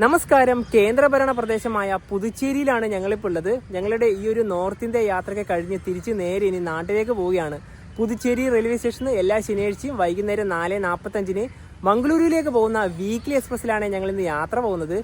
നമസ്കാരം. കേന്ദ്രഭരണ പ്രദേശമായ പുതുച്ചേരിയിലാണ് ഞങ്ങളിപ്പോൾ ഉള്ളത്. ഞങ്ങളുടെ ഈ ഒരു നോർത്ത് ഇന്ത്യ യാത്രയ്ക്ക് കഴിഞ്ഞ് തിരിച്ച് നേരെ ഇനി നാട്ടിലേക്ക് പോവുകയാണ്. പുതുച്ചേരി റെയിൽവേ സ്റ്റേഷനിൽ എല്ലാ ശനിയാഴ്ചയും വൈകുന്നേരം 4:45 മംഗളൂരുവിലേക്ക് പോകുന്ന വീക്ക്ലി എക്സ്പ്രസ്സിലാണ് ഞങ്ങൾ ഇന്ന് യാത്ര പോകുന്നത്.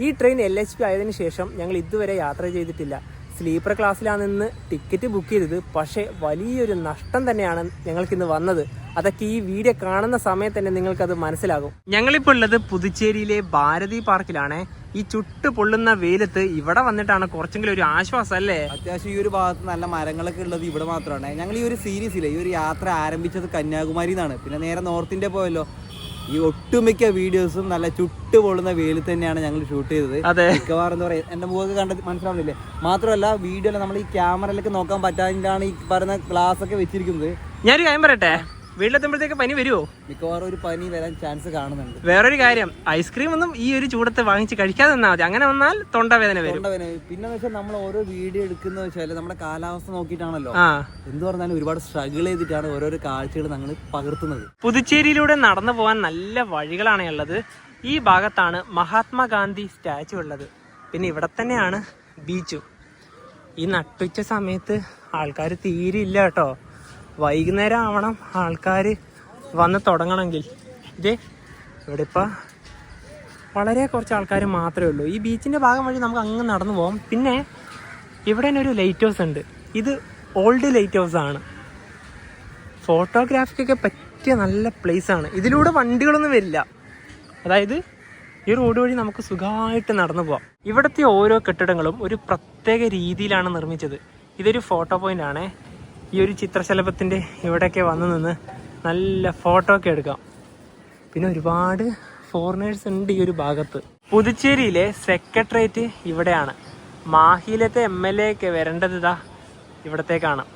ഈ ട്രെയിൻ LHP ആയതിനു ശേഷം ഞങ്ങൾ ഇതുവരെ യാത്ര ചെയ്തിട്ടില്ല. സ്ലീപ്പർ ക്ലാസ്സിലാണ് ഇന്ന് ടിക്കറ്റ് ബുക്ക് ചെയ്തത്. പക്ഷേ വലിയൊരു നഷ്ടം തന്നെയാണ് ഞങ്ങൾക്കിന്ന് വന്നത്. അതൊക്കെ ഈ വീഡിയോ കാണുന്ന സമയത്ത് തന്നെ നിങ്ങൾക്കത് മനസ്സിലാകും. ഞങ്ങളിപ്പോൾ ഉള്ളത് പുതുച്ചേരിയിലെ ഭാരതി പാർക്കിലാണ്. ഈ ചുട്ട് പൊള്ളുന്ന വെയിലത്ത് ഇവിടെ വന്നിട്ടാണ് കുറച്ചെങ്കിലും ഒരു ആശ്വാസം അല്ലേ. അത്യാവശ്യം ഈ ഒരു ഭാഗത്ത് നല്ല മരങ്ങളൊക്കെ ഉള്ളത് ഇവിടെ മാത്രമാണ്. ഞങ്ങൾ ഈ ഒരു സീരീസിലെ ഈ ഒരു യാത്ര ആരംഭിച്ചത് കന്യാകുമാരി നിന്നാണ്. പിന്നെ നേരെ നോർത്ത് ഇന്ത്യ പോയല്ലോ. ഈ ഒട്ടുമിക്ക വീഡിയോസും നല്ല ചുട്ട് പൊള്ളുന്ന വെയിൽ തന്നെയാണ് ഞങ്ങൾ ഷൂട്ട് ചെയ്തത്. മിക്കവാറും എന്താ പറയുക, എന്റെ മുഖമൊക്കെ കണ്ടത് മനസ്സിലാവുന്നില്ലേ. മാത്രമല്ല വീഡിയോയിൽ നമ്മൾ ഈ ക്യാമറയിലൊക്കെ നോക്കാൻ പറ്റാതിട്ടാണ് ഈ പറയുന്ന ഗ്ലാസ് ഒക്കെ വെച്ചിരിക്കുന്നത്. ഞാനൊരു കാര്യം പറയട്ടെ, വീട്ടിലെത്തുമ്പോഴത്തേക്ക് പനി വരുമോ? മിക്കവാറും ഒരു പനി വരാൻ ചാൻസ് കാണുന്നുണ്ട്. വേറൊരു കാര്യം, ഐസ്ക്രീം ഒന്നും ഈ ഒരു ചൂടത്ത് വാങ്ങിച്ച് കഴിക്കാതെ നിന്നാൽ മതി. അങ്ങനെ വന്നാൽ തൊണ്ടവേദന വരും. പിന്നെ വെച്ചാൽ നമ്മൾ ഓരോ വീഡിയോ എടുക്കുന്ന വെച്ചാൽ നമ്മുടെ കാലാവസ്ഥ നോക്കിയിട്ടാണല്ലോ. എന്ത് പറഞ്ഞാലും ഒരുപാട് സ്ട്രഗിൾ ചെയ്തിട്ടാണ് ഓരോരോ കാഴ്ചകൾ ഞങ്ങൾ പകർത്തുന്നത്. പുതുച്ചേരിയിലൂടെ നടന്നു പോകാൻ നല്ല വഴികളാണ് ഉള്ളത്. ഈ ഭാഗത്താണ് മഹാത്മാഗാന്ധി സ്റ്റാച്ചു ഉള്ളത്. പിന്നെ ഇവിടെ തന്നെയാണ് ബീച്ചും. ഈ നട്ടുച്ച സമയത്ത് ആൾക്കാർ തീരെ ഇല്ല കേട്ടോ. വൈകുന്നേരം ആവണം ആൾക്കാർ വന്ന് തുടങ്ങണമെങ്കിൽ. ഇവിടെ ഇപ്പം വളരെ കുറച്ച് ആൾക്കാർ മാത്രമേ ഉള്ളൂ. ഈ ബീച്ചിൻ്റെ ഭാഗം വഴി നമുക്ക് അങ്ങ് നടന്നു പോകാം. പിന്നെ ഇവിടെ തന്നെ ഒരു ലൈറ്റ് ഹൗസ് ഉണ്ട്. ഇത് ഓൾഡ് ലൈറ്റ് ഹൗസ് ആണ്. ഫോട്ടോഗ്രാഫിക്കൊക്കെ പറ്റിയ നല്ല പ്ലേസ് ആണ്. ഇതിലൂടെ വണ്ടികളൊന്നും വരില്ല. അതായത് ഈ റോഡ് വഴി നമുക്ക് സുഖമായിട്ട് നടന്നു പോകാം. ഇവിടുത്തെ ഓരോ കെട്ടിടങ്ങളും ഒരു പ്രത്യേക രീതിയിലാണ് നിർമ്മിച്ചത്. ഇതൊരു ഫോട്ടോ പോയിന്റ് ആണ്. ഈ ഒരു ചിത്രശലഭത്തിൻ്റെ ഇവിടെയൊക്കെ വന്നു നിന്ന് നല്ല ഫോട്ടോ ഒക്കെ എടുക്കാം. പിന്നെ ഒരുപാട് ഫോറിനേഴ്സ് ഉണ്ട് ഈ ഒരു ഭാഗത്ത്. പുതുച്ചേരിയിലെ സെക്രട്ടേറിയറ്റ് ഇവിടെയാണ്. മാഹിയിലത്തെ MLA ഒക്കെ വരേണ്ടത് ഇതാ ഇവിടത്തേക്കാണ്.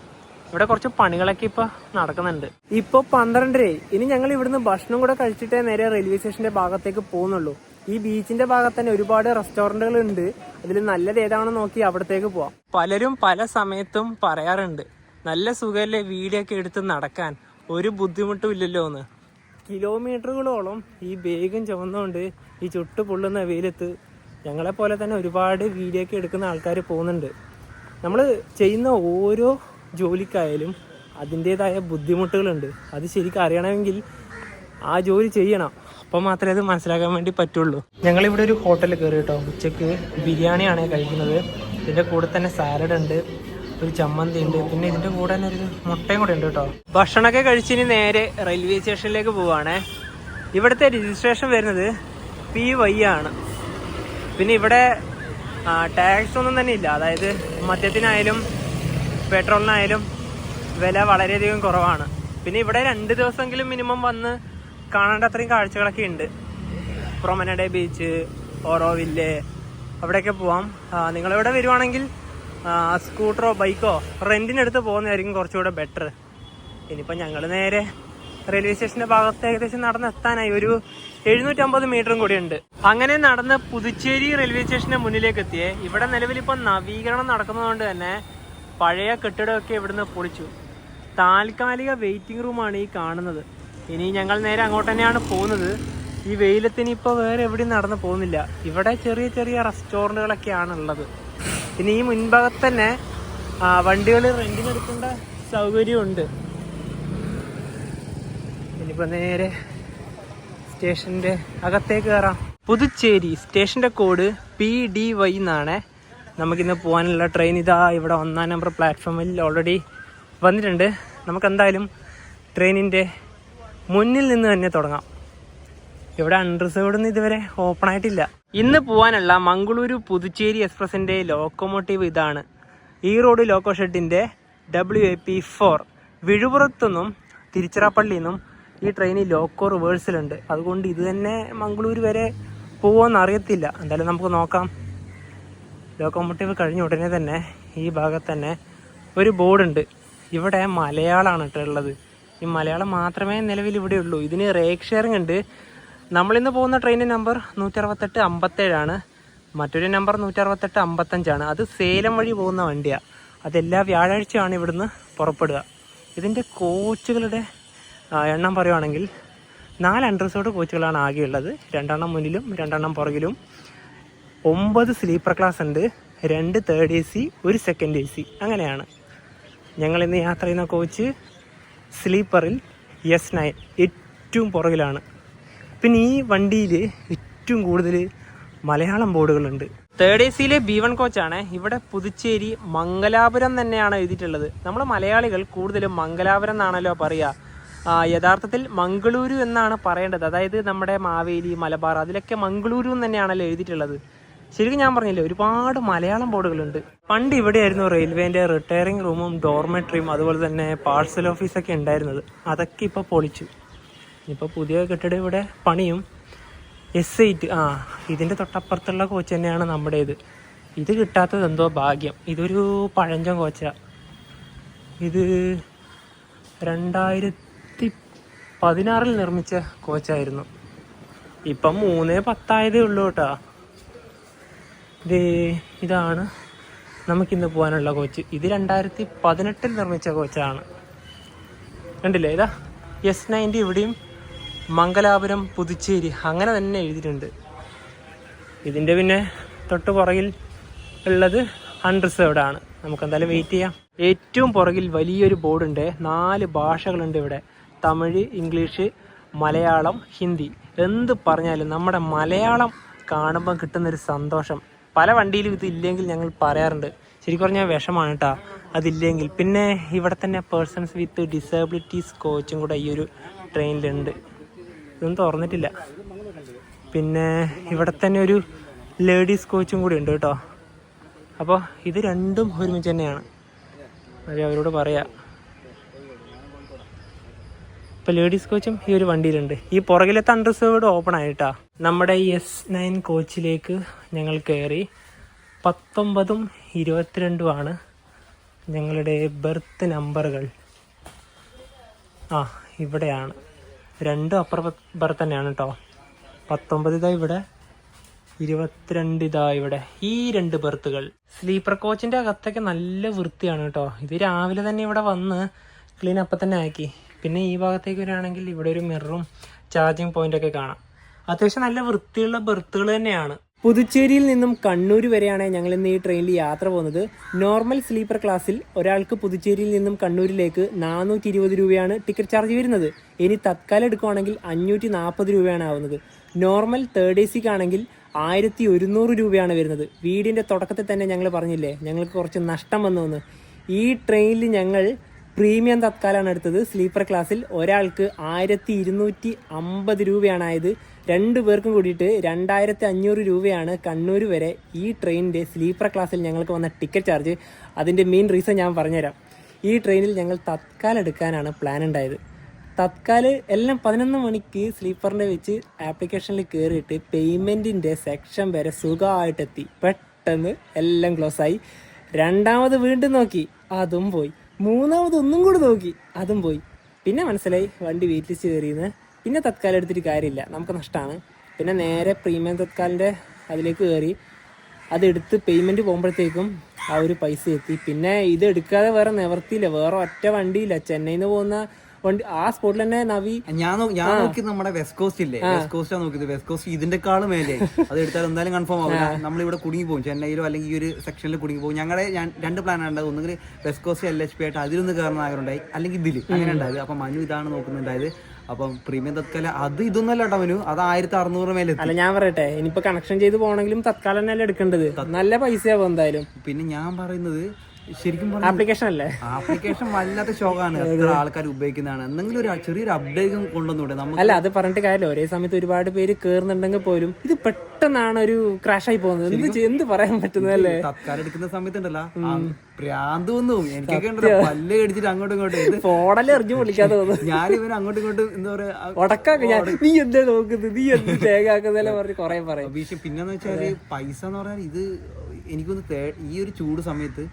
ഇവിടെ കുറച്ച് പണികളൊക്കെ ഇപ്പോൾ നടക്കുന്നുണ്ട്. ഇപ്പോൾ 12:30. ഇനി ഞങ്ങൾ ഇവിടുന്ന് ഭക്ഷണം കൂടെ കഴിച്ചിട്ടേ നേരെ റെയിൽവേ സ്റ്റേഷന്റെ ഭാഗത്തേക്ക് പോകുന്നുള്ളൂ. ഈ ബീച്ചിന്റെ ഭാഗത്ത് തന്നെ ഒരുപാട് റെസ്റ്റോറൻറ്റുകൾ ഉണ്ട്. അതിൽ നല്ലത് ഏതാണെന്ന് നോക്കി അവിടത്തേക്ക് പോവാം. പലരും പല സമയത്തും പറയാറുണ്ട്, നല്ല സുഖമല്ലേ വീഡിയോ ഒക്കെ എടുത്ത് നടക്കാൻ, ഒരു ബുദ്ധിമുട്ടും ഇല്ലല്ലോ എന്ന്. കിലോമീറ്ററുകളോളം ഈ ബേഗും ചുമന്നുകൊണ്ട് ഈ ചുട്ടു പൊള്ളുന്ന വെയിലത്ത് ഞങ്ങളെപ്പോലെ തന്നെ ഒരുപാട് വീഡിയോ ഒക്കെ എടുക്കുന്ന ആൾക്കാർ പോകുന്നുണ്ട്. നമ്മൾ ചെയ്യുന്ന ഓരോ ജോലിക്കായാലും അതിൻ്റേതായ ബുദ്ധിമുട്ടുകളുണ്ട്. അത് ശരിക്കും അറിയണമെങ്കിൽ ആ ജോലി ചെയ്യണം. അപ്പം മാത്രമേ അത് മനസ്സിലാക്കാൻ വേണ്ടി പറ്റുള്ളൂ. ഞങ്ങളിവിടെ ഒരു ഹോട്ടലിൽ കയറി കേട്ടോ. ഉച്ചക്ക് ബിരിയാണിയാണ് കഴിക്കുന്നത്. ഇതിൻ്റെ കൂടെ തന്നെ സാലഡ് ഉണ്ട്, ഒരു ചമ്മന്തി ഉണ്ട്, പിന്നെ ഇതിന്റെ കൂടെ തന്നെ ഒരു മുട്ടയും കൂടെ ഉണ്ട് കേട്ടോ. ഭക്ഷണമൊക്കെ കഴിച്ചിനി നേരെ റെയിൽവേ സ്റ്റേഷനിലേക്ക് പോവാണ്. ഇവിടുത്തെ രജിസ്ട്രേഷൻ വരുന്നത് PY ആണ്. പിന്നെ ഇവിടെ ടാക്സ് ഒന്നും തന്നെ ഇല്ല. അതായത് മദ്യത്തിനായാലും പെട്രോളിനായാലും വില വളരെയധികം കുറവാണ്. പിന്നെ ഇവിടെ 2 ദിവസമെങ്കിലും മിനിമം വന്ന് കാണേണ്ട അത്രയും കാഴ്ചകളൊക്കെ ഉണ്ട്. പ്രൊമനഡേ ബീച്ച്, ഓറോവില്ല്, അവിടെയൊക്കെ പോവാം. നിങ്ങളിവിടെ വരുവാണെങ്കിൽ സ്കൂട്ടറോ ബൈക്കോ റെന്റിനെടുത്ത് പോകുന്നതായിരിക്കും കുറച്ചുകൂടെ ബെറ്റർ. ഇനിയിപ്പോൾ ഞങ്ങൾ നേരെ റെയിൽവേ സ്റ്റേഷന്റെ ഭാഗത്ത് ഏകദേശം നടന്നെത്താനായി. ഒരു 750 മീറ്ററും കൂടി ഉണ്ട്. അങ്ങനെ നടന്ന് പുതുച്ചേരി റെയിൽവേ സ്റ്റേഷന്റെ മുന്നിലേക്ക് എത്തിയേ. ഇവിടെ നിലവിലിപ്പോൾ നവീകരണം നടക്കുന്നതുകൊണ്ട് തന്നെ പഴയ കെട്ടിടമൊക്കെ ഇവിടുന്ന് പൊളിച്ചു. താൽക്കാലിക വെയിറ്റിംഗ് റൂമാണ് ഈ കാണുന്നത്. ഇനി ഞങ്ങൾ നേരെ അങ്ങോട്ട് തന്നെയാണ് പോകുന്നത്. ഈ വെയിലത്തിന് ഇപ്പോൾ വേറെ എവിടെയും നടന്നു പോകുന്നില്ല. ഇവിടെ ചെറിയ ചെറിയ റെസ്റ്റോറൻറ്റുകളൊക്കെയാണ് ഉള്ളത്. പിന്നെ ഈ മുൻഭാഗത്ത് തന്നെ വണ്ടികൾ റെന്റിനെടുക്കേണ്ട സൗകര്യമുണ്ട്. ഇനിയിപ്പോൾ നേരെ സ്റ്റേഷൻ്റെ അകത്തേക്ക് കയറാം. പുതുച്ചേരി സ്റ്റേഷൻ്റെ കോഡ് PDY എന്നാണ്. നമുക്കിന്ന് പോകാനുള്ള ട്രെയിൻ ഇതാ ഇവിടെ 1-ാം നമ്പർ പ്ലാറ്റ്ഫോമിൽ ഓൾറെഡി വന്നിട്ടുണ്ട്. നമുക്കെന്തായാലും ട്രെയിനിൻ്റെ മുന്നിൽ നിന്ന് തന്നെ തുടങ്ങാം. ഇവിടെ അൺറിസർവ്ഡ് ഒന്നും ഇതുവരെ ഓപ്പൺ ആയിട്ടില്ല. ഇന്ന് പോകാനുള്ള മംഗളൂരു പുതുച്ചേരി എക്സ്പ്രസിന്റെ ലോക്കോമോട്ടീവ് ഇതാണ്. ഈ റോഡ് ലോക്കോ ഷെഡിന്റെ WAP4. വിഴുപുറത്തുനിന്നും തിരുച്ചിറപ്പള്ളിയിൽ നിന്നും ഈ ട്രെയിനിൽ ലോക്കോ റിവേഴ്സലുണ്ട്. അതുകൊണ്ട് ഇത് തന്നെ മംഗളൂരു വരെ പോകുമെന്ന് അറിയത്തില്ല. എന്തായാലും നമുക്ക് നോക്കാം. ലോക്കോമോട്ടീവ് കഴിഞ്ഞ ഉടനെ തന്നെ ഈ ഭാഗത്ത് തന്നെ ഒരു ബോർഡുണ്ട്. ഇവിടെ മലയാളമാണ് ഇട്ടുള്ളത്. ഈ മലയാളം മാത്രമേ നിലവിൽ ഇവിടെ ഉള്ളൂ. ഇതിന് റേക്ക് ഷെയറിംഗ് ഉണ്ട്. നമ്മളിന്ന് പോകുന്ന ട്രെയിൻ നമ്പർ 168-57 ആണ്. മറ്റൊരു നമ്പർ 168-55 ആണ്. അത് സേലം വഴി പോകുന്ന വണ്ടിയാണ്. അതെല്ലാ വ്യാഴാഴ്ചയാണ് ഇവിടുന്ന് പുറപ്പെടുക. ഇതിൻ്റെ കോച്ചുകളുടെ എണ്ണം പറയുവാണെങ്കിൽ 4 അൺറിസർവ്ഡ് കോച്ചുകളാണ് ആകെയുള്ളത്. 2 മുന്നിലും 2 പുറകിലും. 9 സ്ലീപ്പർ ക്ലാസ് ഉണ്ട്, 2 തേർഡ് AC, 1 സെക്കൻഡ് AC, അങ്ങനെയാണ്. ഞങ്ങളിന്ന് യാത്ര ചെയ്യുന്ന കോച്ച് സ്ലീപ്പറിൽ S9 ഏറ്റവും പുറകിലാണ്. പിന്നെ ഈ വണ്ടിയിൽ ഏറ്റവും കൂടുതൽ മലയാളം ബോർഡുകളുണ്ട്. തേർഡ് AC B1 കോച്ചാണ്. ഇവിടെ പുതുച്ചേരി മംഗലാപുരം തന്നെയാണ് എഴുതിയിട്ടുള്ളത്. നമ്മൾ മലയാളികൾ കൂടുതലും മംഗലാപുരം എന്നാണല്ലോ പറയുക. യഥാർത്ഥത്തിൽ മംഗളൂരു എന്നാണ് പറയേണ്ടത്. അതായത് നമ്മുടെ മാവേലി, മലബാർ അതിലൊക്കെ മംഗളൂരു എന്ന് തന്നെയാണല്ലോ എഴുതിയിട്ടുള്ളത്. ശരിക്കും ഞാൻ പറഞ്ഞില്ലേ, ഒരുപാട് മലയാളം ബോർഡുകളുണ്ട്. പണ്ട് ഇവിടെയായിരുന്നു റെയിൽവേൻ്റെ റിട്ടയറിംഗ് റൂമും ഡോർമെട്രിയും അതുപോലെ തന്നെ പാഴ്സൽ ഓഫീസൊക്കെ ഉണ്ടായിരുന്നത്. അതൊക്കെ ഇപ്പോൾ പൊളിച്ചു. ഇപ്പോൾ പുതിയ കെട്ടിടം ഇവിടെ പണിയും. S8 ഇതിൻ്റെ തൊട്ടപ്പുറത്തുള്ള കോച്ച് തന്നെയാണ് നമ്മുടേത്. ഇത് കിട്ടാത്തത് എന്തോ ഭാഗ്യം. ഇതൊരു പഴഞ്ചൻ കോച്ചാണ്. ഇത് 2016 നിർമ്മിച്ച കോച്ചായിരുന്നു. ഇപ്പം 3-10 ആയതേ ഉള്ളൂ കേട്ടോ. ഇതാണ് നമുക്കിന്ന് പോകാനുള്ള കോച്ച്. ഇത് 2018 നിർമ്മിച്ച കോച്ചാണ്. കണ്ടില്ലേ, ഇതാ S90 ഇവിടെയും മംഗലാപുരം പുതുച്ചേരി അങ്ങനെ തന്നെ എഴുതിയിട്ടുണ്ട്. ഇതിൻ്റെ പിന്നെ തൊട്ട് പുറകിൽ ഉള്ളത് അൺറിസേർവ്ഡ് ആണ്. നമുക്ക് എന്തായാലും വെയിറ്റ് ചെയ്യാം. ഏറ്റവും പുറകിൽ വലിയൊരു ബോർഡുണ്ട്. 4 ഭാഷകളുണ്ട് ഇവിടെ: തമിഴ്, ഇംഗ്ലീഷ്, മലയാളം, ഹിന്ദി. എന്ത് പറഞ്ഞാലും നമ്മുടെ മലയാളം കാണുമ്പോൾ കിട്ടുന്നൊരു സന്തോഷം പല വണ്ടിയിലും ഇതില്ലെങ്കിൽ ഞങ്ങൾ പറയാറുണ്ട്. ശരിക്കും പറഞ്ഞാൽ വിഷമാണ് കേട്ടോ അതില്ലെങ്കിൽ. പിന്നെ ഇവിടെ തന്നെ പേഴ്സൺസ് വിത്ത് ഡിസബിലിറ്റീസ് കോച്ചും കൂടെ ഈ ഒരു ട്രെയിനിലുണ്ട്. ഇതൊന്നും തുറന്നിട്ടില്ല. പിന്നെ ഇവിടെ തന്നെ ഒരു ലേഡീസ് കോച്ചും കൂടി ഉണ്ട് കേട്ടോ. അപ്പോൾ ഇത് രണ്ടും ഒരുമിച്ച് തന്നെയാണ്. അത് അവരോട് പറയാം. ഇപ്പോൾ ലേഡീസ് കോച്ചും ഈ ഒരു വണ്ടിയിലുണ്ട്. ഈ പുറകിലത്തെ അൺറിസേർവ്ഡ് ഓപ്പൺ ആയിട്ടാ. നമ്മുടെ S9 കോച്ചിലേക്ക് ഞങ്ങൾ കയറി. 19ഉം 22ഉമാണ് ഞങ്ങളുടെ ബെർത്ത് നമ്പറുകൾ. ഇവിടെയാണ്. 2 അപ്പർ ബെർത്ത് തന്നെയാണ് കേട്ടോ. 19 ഇതാ ഇവിടെ, 22 ഇതാ ഇവിടെ. ഈ 2 ബെർത്തുകൾ. സ്ലീപ്പർ കോച്ചിൻ്റെ അകത്തൊക്കെ നല്ല വൃത്തിയാണ് കേട്ടോ. ഇത് രാവിലെ തന്നെ ഇവിടെ വന്ന് ക്ലീൻ അപ്പം തന്നെ ആക്കി. പിന്നെ ഈ ഭാഗത്തേക്ക് വരികയാണെങ്കിൽ ഇവിടെ ഒരു മിററും ചാർജിങ് പോയിന്റൊക്കെ കാണാം. അത്യാവശ്യം നല്ല വൃത്തിയുള്ള ബെർത്തുകൾ തന്നെയാണ്. പുതുച്ചേരിയിൽ നിന്നും കണ്ണൂർ വരെയാണ് ഞങ്ങൾ ഇന്ന് ഈ ട്രെയിനിൽ യാത്ര പോകുന്നത്. നോർമൽ സ്ലീപ്പർ ക്ലാസ്സിൽ ഒരാൾക്ക് പുതുച്ചേരിയിൽ നിന്നും കണ്ണൂരിലേക്ക് 420 രൂപയാണ് ടിക്കറ്റ് ചാർജ് വരുന്നത്. ഇനി തത്കാലം എടുക്കുകയാണെങ്കിൽ 540 രൂപയാണ് ആവുന്നത്. നോർമൽ തേർഡ് AC ആണെങ്കിൽ 1100 രൂപയാണ് വരുന്നത്. വീടിൻ്റെ തുടക്കത്തിൽ തന്നെ ഞങ്ങൾ പറഞ്ഞില്ലേ ഞങ്ങൾക്ക് കുറച്ച് നഷ്ടം വന്നു. ഈ ട്രെയിനിൽ ഞങ്ങൾ പ്രീമിയം തത്കാലാണ് എടുത്തത്. സ്ലീപ്പർ ക്ലാസ്സിൽ ഒരാൾക്ക് 1250 രൂപയാണ് ആയത്. 2 പേർക്കും കൂടിയിട്ട് 2500 രൂപയാണ് കണ്ണൂർ വരെ ഈ ട്രെയിനിൻ്റെ സ്ലീപ്പർ ക്ലാസ്സിൽ ഞങ്ങൾക്ക് വന്ന ടിക്കറ്റ് ചാർജ്. അതിൻ്റെ മെയിൻ റീസൺ ഞാൻ പറഞ്ഞുതരാം. ഈ ട്രെയിനിൽ ഞങ്ങൾ തത്കാൽ എടുക്കാനാണ് പ്ലാൻ ഉണ്ടായത്. തത്കാൽ എല്ലാം 11 മണിക്ക് സ്ലീപ്പറിൻ്റെ വെച്ച് ആപ്ലിക്കേഷനിൽ കയറിയിട്ട് പേയ്മെൻറ്റിൻ്റെ സെക്ഷൻ വരെ സുഖമായിട്ടെത്തി. പെട്ടെന്ന് എല്ലാം ക്ലോസായി. രണ്ടാമത് വീണ്ടും നോക്കി, അതും പോയി. മൂന്നാമത് ഒന്നും കൂടി നോക്കി, അതും പോയി. പിന്നെ മനസ്സിലായി വണ്ടി വെയിറ്റ് ലിസ്റ്റ് കയറിയെന്ന്. പിന്നെ തത്കാലം എടുത്തിട്ട് കാര്യമില്ല, നമുക്ക് നഷ്ടമാണ്. പിന്നെ നേരെ പ്രീമിയം തത്കാലിൻ്റെ അതിലേക്ക് കയറി. അതെടുത്ത് പേയ്മെൻറ്റ് പോകുമ്പോഴത്തേക്കും ആ ഒരു പൈസ എത്തി. പിന്നെ ഇത് എടുക്കാതെ വേറെ നിവർത്തിയില്ല. വേറെ ഒറ്റ വണ്ടിയില്ല. ചെന്നൈയിൽ നിന്ന് പോകുന്ന വണ്ടി ആ സ്പോട്ടിൽ തന്നെ നവി ഞാൻ നോക്കി നമ്മുടെ വെസ്റ്റ് കോസ്റ്റ് ഇല്ലേ, വെസ്റ്റ് കോസ്റ്റ് ആണ് നോക്കിയത്. വെസ്റ്റ് കോസ്റ്റ് ഇതിന്റെക്കാളും മേലെ. അത് എടുത്താൽ എന്തായാലും കൺഫേം ആവില്ല. നമ്മളിവിടെ കുടുങ്ങി പോകും, ചെന്നൈയിലോ അല്ലെങ്കിൽ ഈ ഒരു സെക്ഷനിൽ കുടുങ്ങി പോകും. ഞങ്ങളുടെ 2 പ്ലാൻ ഉണ്ടായത്. ഒന്നുകിൽ വെസ്റ്റ് കോസ്റ്റ് LHP ആയിട്ട് അതിലൊന്ന് കയറുന്ന ആഗ്രഹമുണ്ടായി, അല്ലെങ്കിൽ ഇതിൽ അങ്ങനെ ഉണ്ടായത്. അപ്പം മനു ഇതാണ് നോക്കുന്നുണ്ടായത്. അപ്പം പ്രീമിയം തത്കാലം അത് ഇതൊന്നല്ല കേട്ടോ മനു, അത് 1600 മേലെ. അല്ല ഞാൻ പറയട്ടെ, ഇനിയിപ്പോ കണക്ഷൻ ചെയ്ത് പോകണമെങ്കിലും തത്കാലം തന്നെയല്ലേ എടുക്കേണ്ടത്. നല്ല പൈസയാവും എന്തായാലും. പിന്നെ ഞാൻ പറയുന്നത് ശരിക്കും ആപ്ലിക്കേഷൻ അല്ലേ, ആപ്ലിക്കേഷൻ വല്ലാത്ത ഷോക്കാണ്. എത്ര ആൾക്കാർ ഉപയോഗിക്കുന്നതാണ്. എന്തെങ്കിലും ഒരു ചെറിയൊരു അപ്ഡേറ്റ് കൊണ്ടുവന്നൂടെ നമുക്ക്. അല്ല അത് പറഞ്ഞിട്ട് കാര്യമില്ല. ഒരേ സമയത്ത് ഒരുപാട് പേര് കേറുന്നുണ്ടെങ്കിൽ പോലും ഇത് പെട്ടെന്നാണ് ഒരു ക്രാഷ് ആയി പോകുന്നത്. എന്ത് പറയാൻ പറ്റുന്നതല്ലേ. തത്കാലം എടുക്കുന്ന സമയത്തുണ്ടല്ലോ പ്രാന്ത് വന്നും എനിക്കൊക്കെ പല്ല് കടിച്ചിട്ട് അങ്ങോട്ടും ഇങ്ങോട്ടും ഫോണല്ലേ എറിഞ്ഞു പൊളിക്കാതെ തോന്നുന്നു. ഞാനിവൻ അങ്ങോട്ടും ഇങ്ങോട്ടും എന്താ പറയാ ഉടക്കാക്ക, നീ എന്താ നോക്കുന്നത്, നീ എന്ത് തേങ്ങാക്കുന്നല്ലേ പറഞ്ഞ് കൊറേ പറയും. പിന്നെന്ന് വെച്ചാല് പൈസ എന്ന് പറഞ്ഞാൽ ഇത് എനിക്കൊന്ന് ഈ ഒരു ചൂട് സമയത്ത്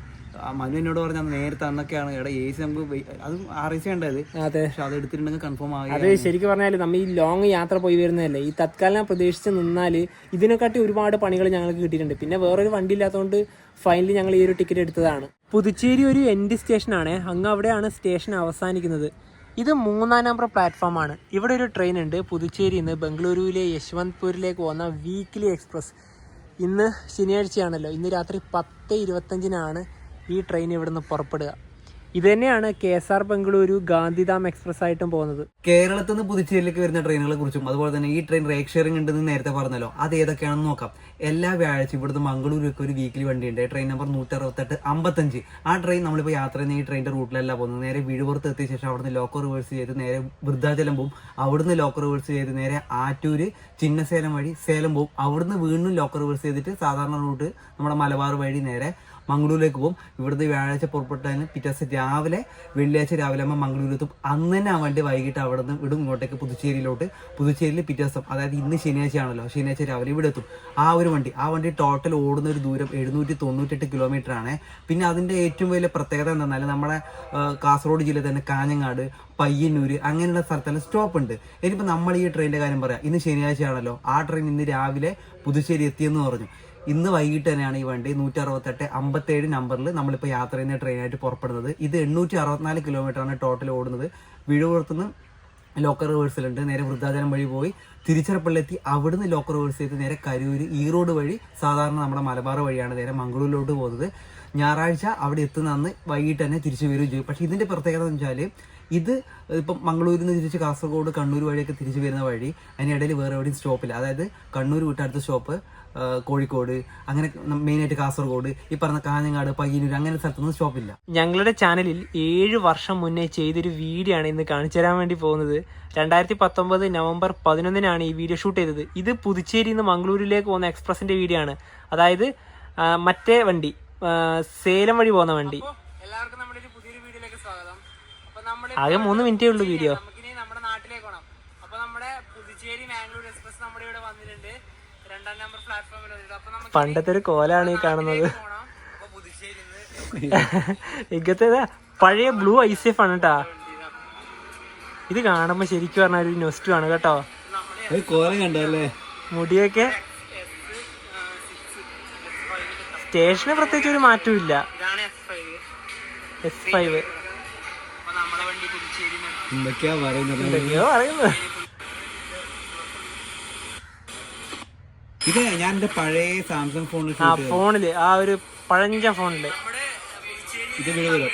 മനു എന്നോട് പറഞ്ഞാൽ നേരത്തെ അന്നൊക്കെയാണ് ഇവിടെ AC നമുക്ക് അത് RAC ഉണ്ടായത്. പക്ഷെ അത് എടുത്തിട്ടുണ്ടെങ്കിൽ കൺഫേം ആകും. അത് ശരിക്കും പറഞ്ഞാൽ നമ്മൾ ഈ ലോങ് യാത്ര പോയി വരുന്നതല്ലേ, ഈ തത്കാലം പ്രതീക്ഷിച്ച് നിന്നാല് ഇതിനെക്കാട്ടി ഒരുപാട് പണികൾ ഞങ്ങൾക്ക് കിട്ടിയിട്ടുണ്ട്. പിന്നെ വേറൊരു വണ്ടി ഇല്ലാത്തതുകൊണ്ട് ഫൈനലി ഞങ്ങൾ ഈ ഒരു ടിക്കറ്റ് എടുത്തതാണ്. പുതുച്ചേരി ഒരു എൻഡ് സ്റ്റേഷനാണ്. അങ്ങ് അവിടെയാണ് സ്റ്റേഷൻ അവസാനിക്കുന്നത്. ഇത് 3-ാം നമ്പർ പ്ലാറ്റ്ഫോമാണ്. ഇവിടെ ഒരു ട്രെയിൻ ഉണ്ട് പുതുച്ചേരിയിൽ നിന്ന് ബംഗളൂരുവിലെ യശ്വന്ത്പൂരിലേക്ക് പോകുന്ന വീക്ക്ലി എക്സ്പ്രസ്. ഇന്ന് ശനിയാഴ്ചയാണല്ലോ, ഇന്ന് രാത്രി 10:25 ഈ ട്രെയിൻ ഇവിടുന്ന് പുറപ്പെടുക. ഇത് തന്നെയാണ് KSR ബംഗളൂരു ഗാന്ധിധാം എക്സ്പ്രസ് ആയിട്ടും പോകുന്നത്. കേരളത്തിൽ നിന്ന് പുതുച്ചേരിയിലേക്ക് വരുന്ന ട്രെയിനുകളെ കുറിച്ചും അതുപോലെ തന്നെ ഈ ട്രെയിൻ റേക്ക് ഷെയറിംഗ് ഉണ്ടെന്ന് നേരത്തെ പറഞ്ഞല്ലോ, അത് ഏതൊക്കെയാണെന്ന് നോക്കാം. എല്ലാ വ്യാഴാഴ്ച ഇവിടുന്ന് മംഗളൂരുക്ക് ഒരു വീക്കിലി വണ്ടിയുണ്ട്, ട്രെയിൻ നമ്പർ 168-55. ആ ട്രെയിൻ നമ്മളിപ്പോൾ യാത്ര ചെയ്യുന്ന ഈ ട്രെയിൻ്റെ റൂട്ടിലല്ല പോകുന്നത്. നേരെ വിഴുപുറത്ത് എത്തിയ ശേഷം അവിടുന്ന് ലോക്കൽ റിവേഴ്സ് ചെയ്ത് നേരെ വൃദ്ധാചലം പോകും. അവിടുന്ന് ലോക്കൽ റിവേഴ്സ് ചെയ്ത് നേരെ ആറ്റൂര് ചിന്നസേലം വഴി സേലം പോകും. അവിടുന്ന് വീണ്ടും ലോക്കൽ റിവേഴ്സ് ചെയ്തിട്ട് സാധാരണ റൂട്ട് നമ്മുടെ മലബാർ വഴി നേരെ മംഗളൂരിലേക്ക് പോകും. ഇവിടുന്ന് വ്യാഴാഴ്ച പുറപ്പെട്ടാൽ പിറ്റേ ദിവസം രാവിലെ വെള്ളിയാഴ്ച രാവിലെ ആകുമ്പോൾ മംഗളൂരെത്തും. അന്ന് തന്നെ ആ വണ്ടി വൈകിട്ട് അവിടെ നിന്ന് വിടും ഇങ്ങോട്ടേക്ക് പുതുച്ചേരിയിലോട്ട്. പുതുച്ചേരിയിൽ പിറ്റേ ദിവസം, അതായത് ഇന്ന് ശനിയാഴ്ചയാണല്ലോ, ശനിയാഴ്ച രാവിലെ ഇവിടെ എത്തും. ആ വണ്ടി ടോട്ടൽ ഓടുന്ന ഒരു ദൂരം 798 കിലോമീറ്റർ ആണ്. പിന്നെ അതിൻ്റെ ഏറ്റവും വലിയ പ്രത്യേകത എന്താണെന്നാൽ നമ്മുടെ കാസർഗോഡ് ജില്ലയിൽ തന്നെ കാഞ്ഞങ്ങാട്, പയ്യന്നൂർ അങ്ങനെയുള്ള സ്ഥലത്തെല്ലാം സ്റ്റോപ്പ് ഉണ്ട്. ഇനിയിപ്പോൾ നമ്മൾ ഈ ട്രെയിനിൻ്റെ കാര്യം പറയാം. ഇന്ന് ശനിയാഴ്ചയാണല്ലോ, ആ ട്രെയിൻ ഇന്ന് രാവിലെ പുതുച്ചേരി എത്തിയെന്ന് പറഞ്ഞു. ഇന്ന് വൈകിട്ട് തന്നെയാണ് ഈ വണ്ടി 168-57 നമ്പറിൽ നമ്മളിപ്പോൾ യാത്ര ചെയ്യുന്ന ട്രെയിനായിട്ട് പുറപ്പെടുന്നത്. ഇത് 864 കിലോമീറ്ററാണ് ടോട്ടൽ ഓടുന്നത്. വിഴുപുറത്തുനിന്ന് ലോക്കൽ റിവേഴ്സിലുണ്ട്, നേരെ വൃദ്ധാചലം വഴി പോയി തിരുച്ചിറപ്പള്ളി എത്തി. അവിടുന്ന് ലോക്കൽ റിവേഴ്സ് ചെയ്ത് നേരെ കരൂര് ഈറോഡ് വഴി സാധാരണ നമ്മുടെ മലബാർ വഴിയാണ് നേരെ മംഗളൂരിലോട്ട് പോകുന്നത്. ഞായറാഴ്ച അവിടെ എത്തുന്ന അന്ന് വൈകിട്ട് തന്നെ തിരിച്ചു വരികയും ചെയ്യും. പക്ഷേ ഇതിൻ്റെ പ്രത്യേകത എന്ന് വെച്ചാൽ ഇത് ഇപ്പം മംഗളൂരിൽ നിന്ന് തിരിച്ച് കാസർഗോഡ് കണ്ണൂർ വഴിയൊക്കെ തിരിച്ചു വരുന്ന വഴി അതിനിടയിൽ വേറെ എവിടെയും സ്റ്റോപ്പില്ല. അതായത് കണ്ണൂർ വിട്ടടുത്ത സ്റ്റോപ്പ് കോഴിക്കോട്, അങ്ങനെ മെയിനായിട്ട് കാസർഗോഡ്, ഈ പറഞ്ഞ കാഞ്ഞങ്ങാട്, പയ്യന്നൂർ അങ്ങനെ സ്ഥലത്തൊന്നും സ്റ്റോപ്പില്ല. ഞങ്ങളുടെ ചാനലിൽ 7 വർഷം മുന്നേ ചെയ്തൊരു വീഡിയോ ആണ് ഇന്ന് കാണിച്ചു തരാൻ വേണ്ടി പോകുന്നത്. 2019 നവംബർ 11 ഈ വീഡിയോ ഷൂട്ട് ചെയ്തത്. ഇത് പുതുച്ചേരിയിൽ നിന്ന് മംഗളൂരിലേക്ക് പോകുന്ന എക്സ്പ്രസിന്റെ വീഡിയോ ആണ്. അതായത് മറ്റേ വണ്ടി സേലം വഴി പോകുന്ന വണ്ടി. എല്ലാവർക്കും നമ്മുടെ ഒരു പുതിയൊരു വീഡിയോയിലേക്ക് സ്വാഗതം. ആകെ 3 മിനിറ്റേ ഉള്ളൂ വീഡിയോ. നമുക്കിനി നമ്മുടെ നാട്ടിലേക്ക് പോകണം. അപ്പൊ നമ്മുടെ പുതുച്ചേരി മാംഗ്ലൂർ എക്സ്പ്രസ് നമ്മുടെ ഇവിടെ വന്നിട്ടുണ്ട്, 2ാം നമ്പർ പ്ലാറ്റ്ഫോമിൽ. പണ്ടത്തെ ഒരു കോലാണ് ഈ കാണുന്നത്. ഇങ്ങനത്തെ പഴയ ബ്ലൂ ICF ആണ് കേട്ടാ. ഇത് കാണുമ്പോ ശരിക്കും പറഞ്ഞ ഒരു നൊസ്റ്റു ആണ് കേട്ടോ. മുടിയൊക്കെ സ്റ്റേഷന് പ്രത്യേകിച്ച് ഒരു മാറ്റവും ഇല്ല. S5 എന്തൊക്കെയാ പറയുന്നത്. ഇത് ഞാൻ എന്റെ പഴയ സാംസങ് ഫോണില് ആ ഒരു പഴഞ്ച ഫോണില് ഇത് വിഴുവരം.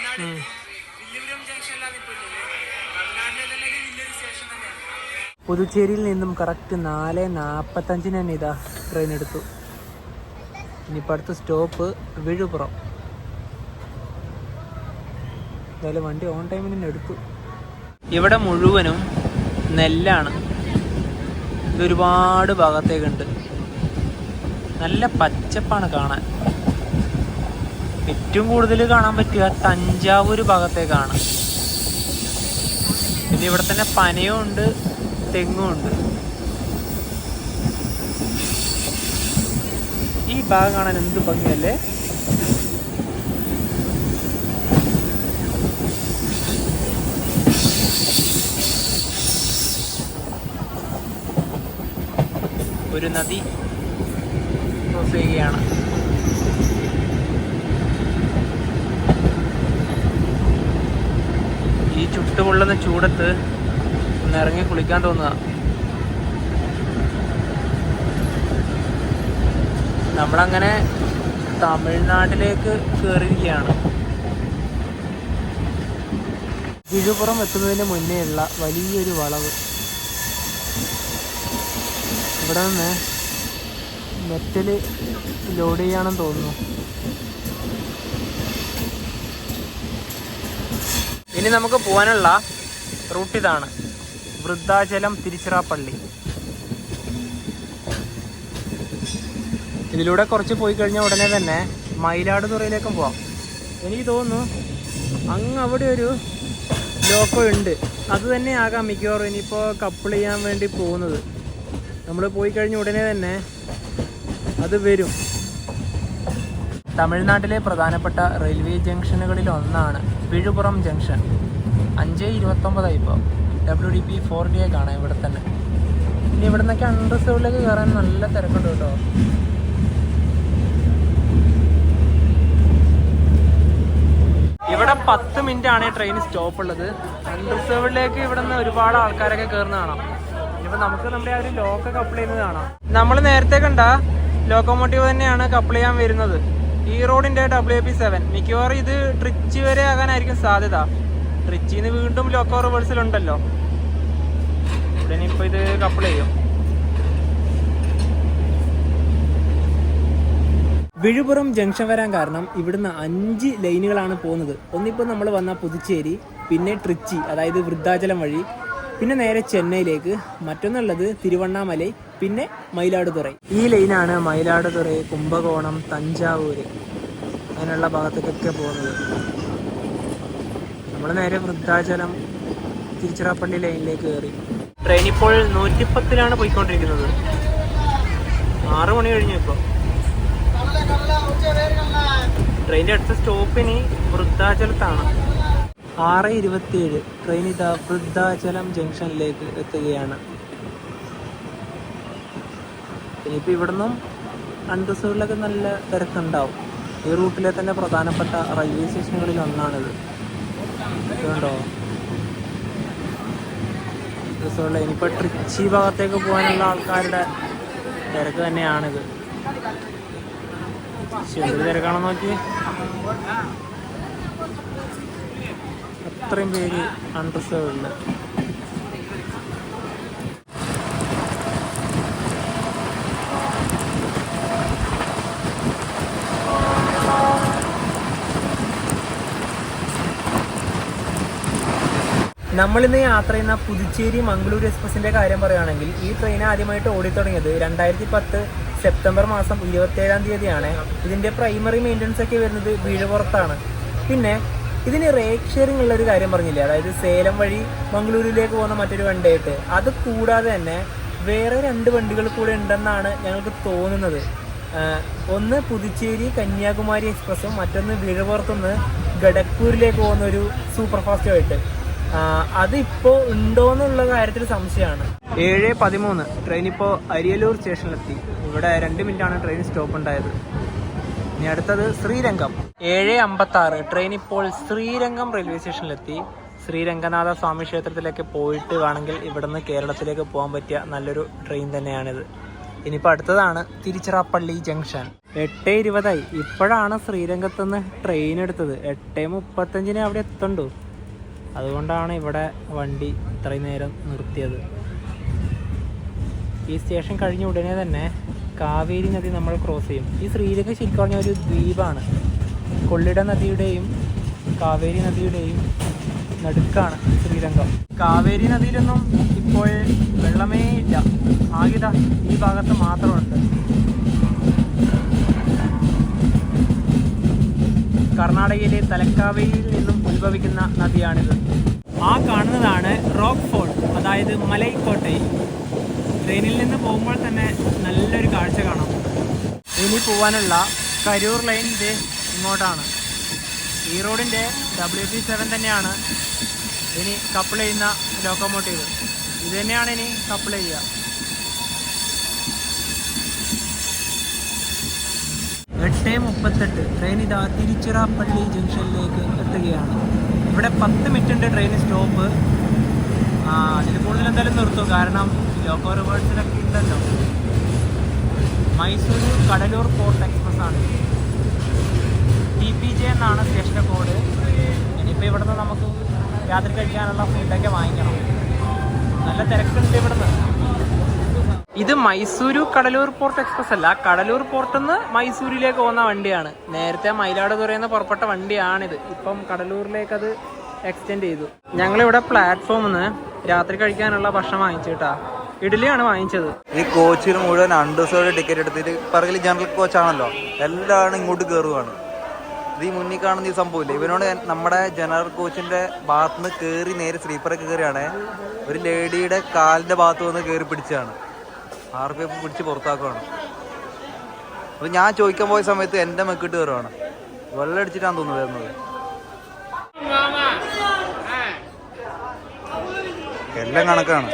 പുതുച്ചേരിയിൽ നിന്നും കറക്റ്റ് 4:45 തന്നെ ഇതാ ട്രെയിൻ എടുത്തു. ഇനിയിപ്പോൾ അടുത്ത സ്റ്റോപ്പ് വിഴുപുറം. എന്തായാലും വണ്ടി ഓൺ ടൈമിന് തന്നെ എടുത്തു. ഇവിടെ മുഴുവനും നെല്ലാണ്. ഇതൊരുപാട് ഭാഗത്തേക്കുണ്ട്. നല്ല പച്ചപ്പാണ് കാണാൻ. ഏറ്റവും കൂടുതൽ കാണാൻ പറ്റുക തഞ്ചാവൂർ ഭാഗത്തേക്കാണ്. പിന്നെ ഇവിടെ തന്നെ പനയും ഉണ്ട്, തെങ്ങും ഉണ്ട്. ഈ ഭാഗം കാണാൻ എന്ത് ഭംഗിയല്ലേ. ഒരു നദി ക്രോസ് ചെയ്യുകയാണ്. ഈ ചുട്ടുപൊള്ളുന്ന ചൂടത്ത് ഒന്ന് ഇറങ്ങി കുളിക്കാൻ തോന്നുക. നമ്മളങ്ങനെ തമിഴ്നാട്ടിലേക്ക് കയറിയിരിക്കുകയാണ്. വിഴുപുറം എത്തുന്നതിന് മുന്നേ ഉള്ള വലിയൊരു വളവ്. ഇവിടെ നിന്ന് മെറ്റൽ ലോഡ് ചെയ്യാണെന്ന് തോന്നുന്നു. ഇനി നമുക്ക് പോകാനുള്ള റൂട്ട് ഇതാണ്, വൃദ്ധാചലം തിരുച്ചിറപ്പള്ളി. ഇതിലൂടെ കുറച്ച് പോയി കഴിഞ്ഞാൽ ഉടനെ തന്നെ മയിലാടുതുറയിലേക്കും പോവാം. എനിക്ക് തോന്നുന്നു അങ്ങ് അവിടെ ഒരു ലോക്കോ ഉണ്ട്, അത് തന്നെ ആകാം മിക്കവാറും ഇനിയിപ്പോൾ കപ്പിൾ ചെയ്യാൻ വേണ്ടി പോകുന്നത്. നമ്മൾ പോയി കഴിഞ്ഞ ഉടനെ തന്നെ അത് വരും. തമിഴ്നാട്ടിലെ പ്രധാനപ്പെട്ട റെയിൽവേ ജംഗ്ഷനുകളിൽ ഒന്നാണ് വിഴുപുറം ജംഗ്ഷൻ. 5:29 ഇപ്പോൾ. WDP 4D കാണാം ഇവിടെ തന്നെ. ഇനി ഇവിടെ നിന്നൊക്കെ അൺറിസർവ്ഡിലേക്ക് കയറാൻ നല്ല തിരക്കുണ്ട് കേട്ടോ. ഇവിടെ 10 മിനിറ്റ് ആണ് ട്രെയിൻ സ്റ്റോപ്പ് ഉള്ളത്. അൺറിസർവ്ഡിലേക്ക് ഇവിടെ നിന്ന് ഒരുപാട് ആൾക്കാരൊക്കെ കയറുന്ന കാണാം. ഇപ്പൊ നമുക്ക് നമ്മുടെ ആ ഒരു ലോക്കൊക്കെ അപ്ലൈ ചെയ്യുന്നത് കാണാം. നമ്മൾ നേരത്തെ കണ്ട ലോക്കോമോട്ടീവ് തന്നെയാണ് കപ്പിൾ ചെയ്യാൻ വരുന്നത്. ഈ റോഡിന്റെ WP7 മിക്കവാറും ഇത് ട്രിച്ചി വരെ ആകാനായിരിക്കും സാധ്യത. ട്രിച്ചിന്ന് വീണ്ടും ലോക്കോ റിവേഴ്സിലുണ്ടല്ലോ, ഉടനെ ഇപ്പൊ ഇത് കപ്പിൾ ചെയ്യും. വിഴുപുറം ജംഗ്ഷൻ വരാൻ കാരണം ഇവിടുന്ന് 5 ലൈനുകളാണ് പോകുന്നത്. ഒന്നിപ്പോൾ നമ്മൾ വന്ന പുതുച്ചേരി, പിന്നെ ട്രിച്ചി അതായത് വൃദ്ധാചലം വഴി, പിന്നെ നേരെ ചെന്നൈയിലേക്ക്, മറ്റൊന്നുള്ളത് തിരുവണ്ണാമലൈ, പിന്നെ മയിലാടുതുറൈ. ഈ ലൈനാണ് മയിലാടുതുറൈ, കുംഭകോണം, തഞ്ചാവൂര് അങ്ങനെയുള്ള ഭാഗത്തേക്കൊക്കെ പോകുന്നത്. നമ്മൾ നേരെ വൃദ്ധാചലം തിരുച്ചിറപ്പള്ളി ലൈനിലേക്ക് കയറി. ട്രെയിൻ ഇപ്പോൾ 110 പോയിക്കൊണ്ടിരിക്കുന്നത്. 6 മണി കഴിഞ്ഞു. ഇപ്പോൾ ട്രെയിനിൻ്റെ അടുത്ത സ്റ്റോപ്പിന് വൃദ്ധാചലത്താണ്. 6:27 ട്രെയിൻ ഇതാ വൃദ്ധാചലം ജംഗ്ഷനിലേക്ക് എത്തുകയാണ്. ഇനിയിപ്പോൾ ഇവിടുന്നും അൺറിസർവിലൊക്കെ നല്ല തിരക്കുണ്ടാവും. ഈ റൂട്ടിലെ തന്നെ പ്രധാനപ്പെട്ട റെയിൽവേ സ്റ്റേഷനുകളിൽ ഒന്നാണിത്. ഇതുകൊണ്ടോ റിസോർട്ടിൽ ഇനിയിപ്പോൾ ട്രിച്ചി ഭാഗത്തേക്ക് പോകാനുള്ള ആൾക്കാരുടെ തിരക്ക് തന്നെയാണിത്. എന്തൊരു തിരക്കാണെന്ന് നോക്കി, അത്രയും പേര് അൺറിസർവ്ഡിൽ. നമ്മളിന്ന് യാത്ര ചെയ്യുന്ന പുതുച്ചേരി മംഗളൂർ എക്സ്പ്രസിന്റെ കാര്യം പറയുകയാണെങ്കിൽ ഈ ട്രെയിൻ ആദ്യമായിട്ട് ഓടിത്തുടങ്ങിയത് 2010 സെപ്റ്റംബർ മാസം 27-ാം തീയതിയാണ്. ഇതിന്റെ പ്രൈമറി മെയിൻ്റനൻസ് ഒക്കെ വരുന്നത് വീഴുപുറത്താണ്. പിന്നെ ഇതിന് റേക്ക് ഷെയറിംഗ് ഉള്ള ഒരു കാര്യം പറഞ്ഞില്ലേ, അതായത് സേലം വഴി മംഗളൂരിലേക്ക് പോകുന്ന മറ്റൊരു വണ്ടിയായിട്ട്. അത് കൂടാതെ തന്നെ വേറെ 2 വണ്ടികൾ കൂടെ ഉണ്ടെന്നാണ് ഞങ്ങൾക്ക് തോന്നുന്നത്. ഒന്ന് പുതുച്ചേരി കന്യാകുമാരി എക്സ്പ്രസും മറ്റൊന്ന് വീഴുപുറത്തുനിന്ന് ഗഡക്പൂരിലേക്ക് പോകുന്ന ഒരു സൂപ്പർ ഫാസ്റ്റുമായിട്ട്. അതിപ്പോൾ ഉണ്ടോയെന്നുള്ള കാര്യത്തിൽ സംശയമാണ്. 7:13 ട്രെയിൻ ഇപ്പോൾ അരിയലൂർ സ്റ്റേഷനിലെത്തി. ഇവിടെ 2 മിനിറ്റാണ് ട്രെയിൻ സ്റ്റോപ്പ് ഉണ്ടായത്. ഇനി അടുത്തത് ശ്രീരംഗം. 7:56 ട്രെയിൻ ഇപ്പോൾ ശ്രീരംഗം റെയിൽവേ സ്റ്റേഷനിലെത്തി. ശ്രീരംഗനാഥ സ്വാമി ക്ഷേത്രത്തിലേക്ക് പോയിട്ട് വേണമെങ്കിൽ ഇവിടുന്ന് കേരളത്തിലേക്ക് പോകാൻ പറ്റിയ നല്ലൊരു ട്രെയിൻ തന്നെയാണിത്. ഇനിയിപ്പോൾ അടുത്തതാണ് തിരുച്ചിറപ്പള്ളി ജംഗ്ഷൻ. 8:20 ഇപ്പോഴാണ് ശ്രീരംഗത്തുനിന്ന് ട്രെയിൻ എടുത്തത്. 8:35 അവിടെ എത്തണ്ടു. അതുകൊണ്ടാണ് ഇവിടെ വണ്ടി ഇത്രയും നേരം നിർത്തിയത്. ഈ സ്റ്റേഷൻ കഴിഞ്ഞ ഉടനെ തന്നെ കാവേരി നദി നമ്മൾ ക്രോസ് ചെയ്യും. ഈ ശ്രീരംഗം ശരിക്കും പറഞ്ഞ ഒരു ദ്വീപാണ്. കൊള്ളിട നദിയുടെയും കാവേരി നദിയുടെയും നടുക്കാണ് ശ്രീരംഗം. കാവേരി നദിയിലൊന്നും ഇപ്പോൾ വെള്ളമേ ഇല്ല. ആകെ ഈ ഭാഗത്ത് മാത്രമുണ്ട്. കർണാടകയിലെ തലക്കാവേരിയിൽ നിന്നും ഉത്ഭവിക്കുന്ന നദിയാണിത്. ആ കാണുന്നതാണ് റോക്ക് ഫോർട്ട്, അതായത് മലൈക്കോട്ടൈ. ട്രെയിനിൽ നിന്ന് പോകുമ്പോൾ തന്നെ നല്ലൊരു കാഴ്ച കാണാം. ഇനി പോകാനുള്ള കരൂർ ലൈൻ ഇത് ഇങ്ങോട്ടാണ്. ഈ റോഡിൻ്റെ WP7 തന്നെയാണ് ഇനി കപ്പിൾ ചെയ്യുന്ന ലോക്കോമോട്ടീവ്. ഇത് തന്നെയാണ് ഇനി കപ്പിൾ ചെയ്യുക. 8:38 ട്രെയിൻ ഇതാ തിരുച്ചിറപ്പള്ളി ജംഗ്ഷനിലേക്ക് എത്തുകയാണ്. ഇവിടെ 10 മിനിറ്റ് ഉണ്ട് ട്രെയിൻ സ്റ്റോപ്പ്. അതിൽ കൂടുതൽ എന്തായാലും നിർത്തും, കാരണം ലോക്കോ റിവേഴ്സിലൊക്കെ ഉണ്ടല്ലോ. മൈസൂർ കടലൂർ പോർട്ട് എക്സ്പ്രസ് ആണ്. TPJ എന്നാണ് സ്റ്റേഷൻ്റെ കോഡ്. ഇനിയിപ്പോൾ ഇവിടുന്ന് നമുക്ക് രാത്രി കഴിക്കാനുള്ള ഫുഡൊക്കെ വാങ്ങിക്കണം. നല്ല തിരക്കുണ്ട് ഇവിടുന്ന്. ഇത് മൈസൂരു കടലൂർ പോർട്ട് എക്സ്പ്രസ് അല്ല, കടലൂർ പോർട്ടിൽ നിന്ന് മൈസൂരിലേക്ക് പോകുന്ന വണ്ടിയാണ്. നേരത്തെ മയിലാടുതുറയിൽ നിന്ന് പുറപ്പെട്ട വണ്ടിയാണിത്. ഇപ്പം കടലൂരിലേക്ക് അത് എക്സ്റ്റെൻഡ് ചെയ്തു. ഞങ്ങളിവിടെ പ്ലാറ്റ്ഫോമിൽ നിന്ന് രാത്രി കഴിക്കാനുള്ള ഭക്ഷണം വാങ്ങിച്ചു കേട്ടാ. ഇഡ്ഡലിയാണ് വാങ്ങിച്ചത്. ഈ കോച്ചിന് മുഴുവൻ അൺറിസർവ്ഡ് ടിക്കറ്റ് എടുത്തിട്ട് പറകിൽ ജനറൽ കോച്ചാണല്ലോ, എല്ലാവരും ഇങ്ങോട്ട് കയറുകയാണ്. ഇത് ഈ മുന്നിൽ കാണുന്ന ഈ സംഭവമില്ല, ഇവനോട് നമ്മുടെ ജനറൽ കോച്ചിന്റെ ഭാഗത്ത് നിന്ന് കയറി നേരെ സ്ലീപ്പറൊക്കെ കയറിയാണ്. ഒരു ലേഡിയുടെ കാലിന്റെ ഭാഗത്ത് വന്ന് കയറി പിടിച്ചാണ്. RPF പിടിച്ച് പുറത്താക്കുകയാണ്. അപ്പോൾ ഞാൻ ചോദിക്കാൻ പോയ സമയത്ത് എൻ്റെ മെക്കിട്ട് കയറുകയാണ്. വെള്ളം അടിച്ചിട്ടാണ് തോന്നുന്നു വരുന്നത്. എല്ലാം കണക്കാണ്.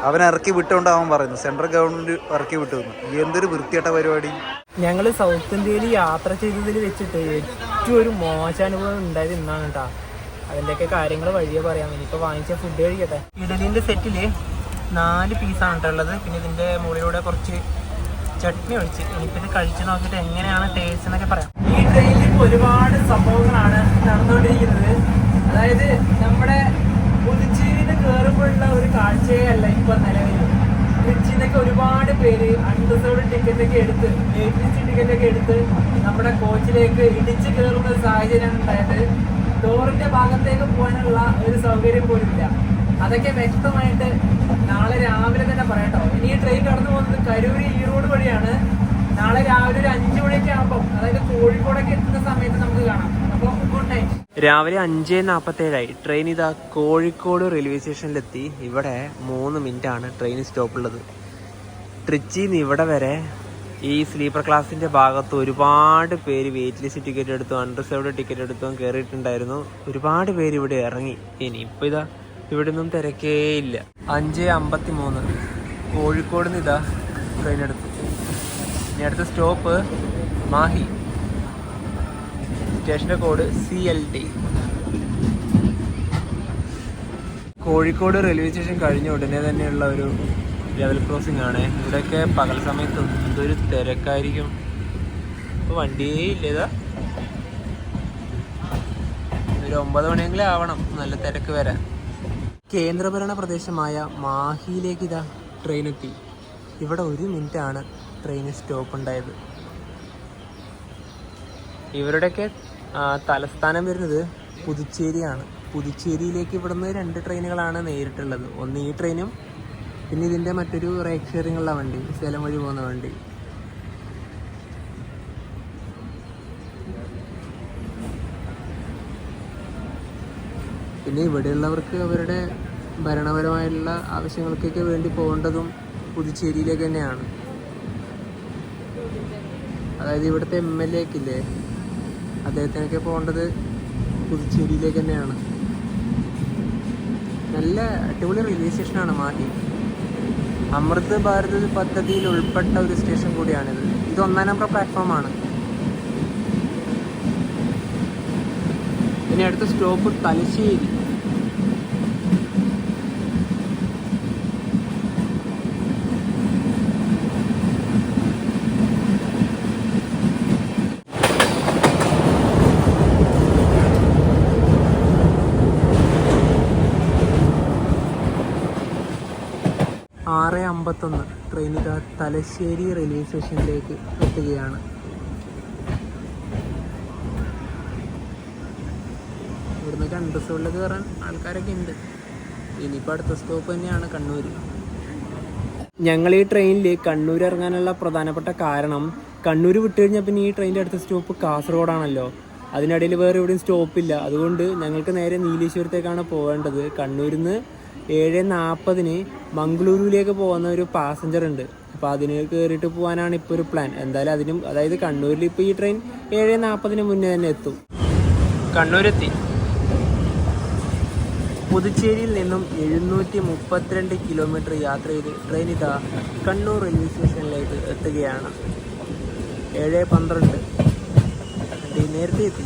അവൻ ഇറക്കി വിട്ടുകൊണ്ട് അവൻ പറയുന്നു സെൻട്രൽ ഗവൺമെന്റ് ഇറക്കി വിട്ടു. എന്തൊരു വൃത്തികെട്ട പരിപാടി. ഞങ്ങൾ സൗത്ത് ഇന്ത്യയിൽ യാത്ര ചെയ്തതിൽ വെച്ചിട്ട് ഏറ്റവും ഒരു മോശാനുഭവം ഉണ്ടായത് ഇന്നാണ് കേട്ടോ. അതിൻ്റെയൊക്കെ കാര്യങ്ങൾ വഴിയെ പറയാം. ഇനിയിപ്പോൾ വാങ്ങിച്ച ഫുഡ് കഴിക്കട്ടെ. ഇഡലിൻ്റെ സെറ്റിൽ 4 പീസാണ് കേട്ടോ ഉള്ളത്. പിന്നെ ഇതിൻ്റെ മുകളിലൂടെ കുറച്ച് ചട്നി ഒഴിച്ച് ഇനിയിപ്പോൾ ഇത് കഴിച്ച് നോക്കിയിട്ട് എങ്ങനെയാണ് ടേസ്റ്റ് എന്നൊക്കെ പറയാം. ഈ ട്രെയിനിൽ ഇപ്പോൾ ഒരുപാട് സംഭവങ്ങളാണ് നടന്നുകൊണ്ടിരിക്കുന്നത്. അതായത് നമ്മുടെ പുതുച്ചേരിയിൽ കയറുമ്പോഴുള്ള ഒരു കാഴ്ചയേ അല്ല ഇപ്പോൾ നിലവിൽ. ട്രിച്ചിന്നൊക്കെ ഒരുപാട് പേര് അൺറിസർവ്ഡ് ടിക്കറ്റൊക്കെ എടുത്ത് വെയിറ്റ് ടിക്കറ്റൊക്കെ എടുത്ത് നമ്മുടെ കോച്ചിലേക്ക് ഇടിച്ച് കയറുന്ന ഒരു സാഹചര്യമാണ് ഉണ്ടായത്. ഡോറിൻ്റെ ഭാഗത്തേക്ക് പോകാനുള്ള ഒരു സൗകര്യം പോലും ഇല്ല. അതൊക്കെ വ്യക്തമായിട്ട് നാളെ രാവിലെ തന്നെ പറയട്ടോ. ഇനി ഈ ട്രെയിൻ കടന്നു പോകുന്നത് കരൂർ ഈറോഡ് വഴിയാണ്. നാളെ രാവിലെ ഒരു 5 മണിയൊക്കെ ആകുമ്പോൾ, അതായത് കോഴിക്കോടൊക്കെ എത്തുന്ന സമയത്ത് നമുക്ക് കാണാം. അപ്പോൾ ഗുഡ് നൈറ്റ്. രാവിലെ 5:47 ട്രെയിൻ ഇതാ കോഴിക്കോട് റെയിൽവേ സ്റ്റേഷനിലെത്തി. ഇവിടെ 3 മിനിറ്റാണ് ട്രെയിൻ സ്റ്റോപ്പുള്ളത്. ട്രിച്ചിയിൽ നിന്ന് ഇവിടെ വരെ ഈ സ്ലീപ്പർ ക്ലാസ്സിൻ്റെ ഭാഗത്ത് ഒരുപാട് പേര് വെയിറ്റ് ലിസ്റ്റ് ടിക്കറ്റ് എടുത്തും അൺറിസർവ്ഡ് ടിക്കറ്റ് എടുത്തും കയറിയിട്ടുണ്ടായിരുന്നു. ഒരുപാട് പേര് ഇവിടെ ഇറങ്ങി. ഇനിയിപ്പോൾ ഇതാ ഇവിടെ ഒന്നും തിരക്കേ ഇല്ല. 5:53 കോഴിക്കോട് നിന്ന് ഇതാ ട്രെയിൻ എടുത്തു. ഇനി അടുത്ത സ്റ്റോപ്പ് മാഹി. സ്റ്റേഷൻ്റെ code CLD. Kozhikode railway station കഴിഞ്ഞ ഉടനെ തന്നെയുള്ള ഒരു ലെവൽ ക്രോസിംഗ് ആണ്. ഇവിടെയൊക്കെ പകൽ സമയത്ത് എന്തൊരു തിരക്കായിരിക്കും. ഇപ്പോൾ വണ്ടിയേ ഇല്ല. ഇതാ ഒരു 9 മണിയെങ്കിലും ആവണം നല്ല തിരക്ക് വരാൻ. കേന്ദ്രഭരണ പ്രദേശമായ മാഹിയിലേക്ക് ഇതാ ട്രെയിൻ എത്തി. ഇവിടെ 1 മിനിറ്റാണ് ട്രെയിൻ സ്റ്റോപ്പ് ഉണ്ടായത്. ഇവരുടെയൊക്കെ തലസ്ഥാനം വരുന്നത് പുതുച്ചേരിയാണ്. പുതുച്ചേരിയിലേക്ക് ഇവിടുന്ന് 2 ട്രെയിനുകളാണ് നേരിട്ടുള്ളത്. ഒന്ന് ഈ ട്രെയിനും പിന്നെ ഇതിൻ്റെ മറ്റൊരു റൈറ്റ് ഷെയറിംഗ് ഉള്ള വണ്ടി, സേലം വഴി പോകുന്ന വണ്ടി. പിന്നെ ഇവിടെയുള്ളവർക്ക് അവരുടെ ഭരണപരമായിട്ടുള്ള ആവശ്യങ്ങൾക്കൊക്കെ വേണ്ടി പോകേണ്ടതും പുതുച്ചേരിയിലേക്ക് തന്നെയാണ്. അതായത് ഇവിടുത്തെ MLA ഒക്കെ ഇല്ലേ, അദ്ദേഹത്തിനൊക്കെ പോകേണ്ടത് പുതുച്ചേരിയിലേക്ക് തന്നെയാണ്. നല്ല അടിപൊളി റെയിൽവേ സ്റ്റേഷനാണ് മാഹി. അമൃത് ഭാരത് പദ്ധതിയിൽ ഉൾപ്പെട്ട ഒരു സ്റ്റേഷൻ കൂടിയാണിത്. ഇത് 1-ാം നമ്പർ പ്ലാറ്റ്ഫോമാണ്. ഇനി അടുത്ത സ്റ്റോപ്പ് തലശ്ശേരി. ട്രെയിൻ ഇതാ തലശ്ശേരി റെയിൽവേ സ്റ്റേഷനിലേക്ക് എത്തുകയാണ്. ഇവിടുന്ന് അൺറിസർവ്ഡിൽ കയറാൻ ആൾക്കാരൊക്കെ ഉണ്ട്. ഇനിയിപ്പോൾ അടുത്ത സ്റ്റോപ്പ് തന്നെയാണ് കണ്ണൂർ. ഞങ്ങൾ ഈ ട്രെയിനിൽ കണ്ണൂർ ഇറങ്ങാനുള്ള പ്രധാനപ്പെട്ട കാരണം, കണ്ണൂർ വിട്ട് കഴിഞ്ഞാൽ പിന്നെ ഈ ട്രെയിനിൻ്റെ അടുത്ത സ്റ്റോപ്പ് കാസർഗോഡാണല്ലോ. അതിനിടയിൽ വേറെ എവിടെയും സ്റ്റോപ്പില്ല. അതുകൊണ്ട് ഞങ്ങൾക്ക് നേരെ നീലേശ്വരത്തേക്കാണ് പോകേണ്ടത്. കണ്ണൂരിൽ നിന്ന് 7:40 മംഗളൂരുവിലേക്ക് പോകുന്ന ഒരു പാസഞ്ചർ ഉണ്ട്. അപ്പോൾ അതിന് കയറിയിട്ട് പോകാനാണ് ഇപ്പോൾ ഒരു പ്ലാൻ. എന്തായാലും അതിനും, അതായത് കണ്ണൂരിൽ ഇപ്പോൾ ഈ ട്രെയിൻ 7:40 മുന്നേ തന്നെ എത്തും. കണ്ണൂരെത്തി. പുതുച്ചേരിയിൽ നിന്നും 732 കിലോമീറ്റർ യാത്ര ചെയ്ത് ട്രെയിൻ ഇതാ കണ്ണൂർ റെയിൽവേ സ്റ്റേഷനിലേക്ക് എത്തുകയാണ്. 7:12 നേരത്തെ എത്തി.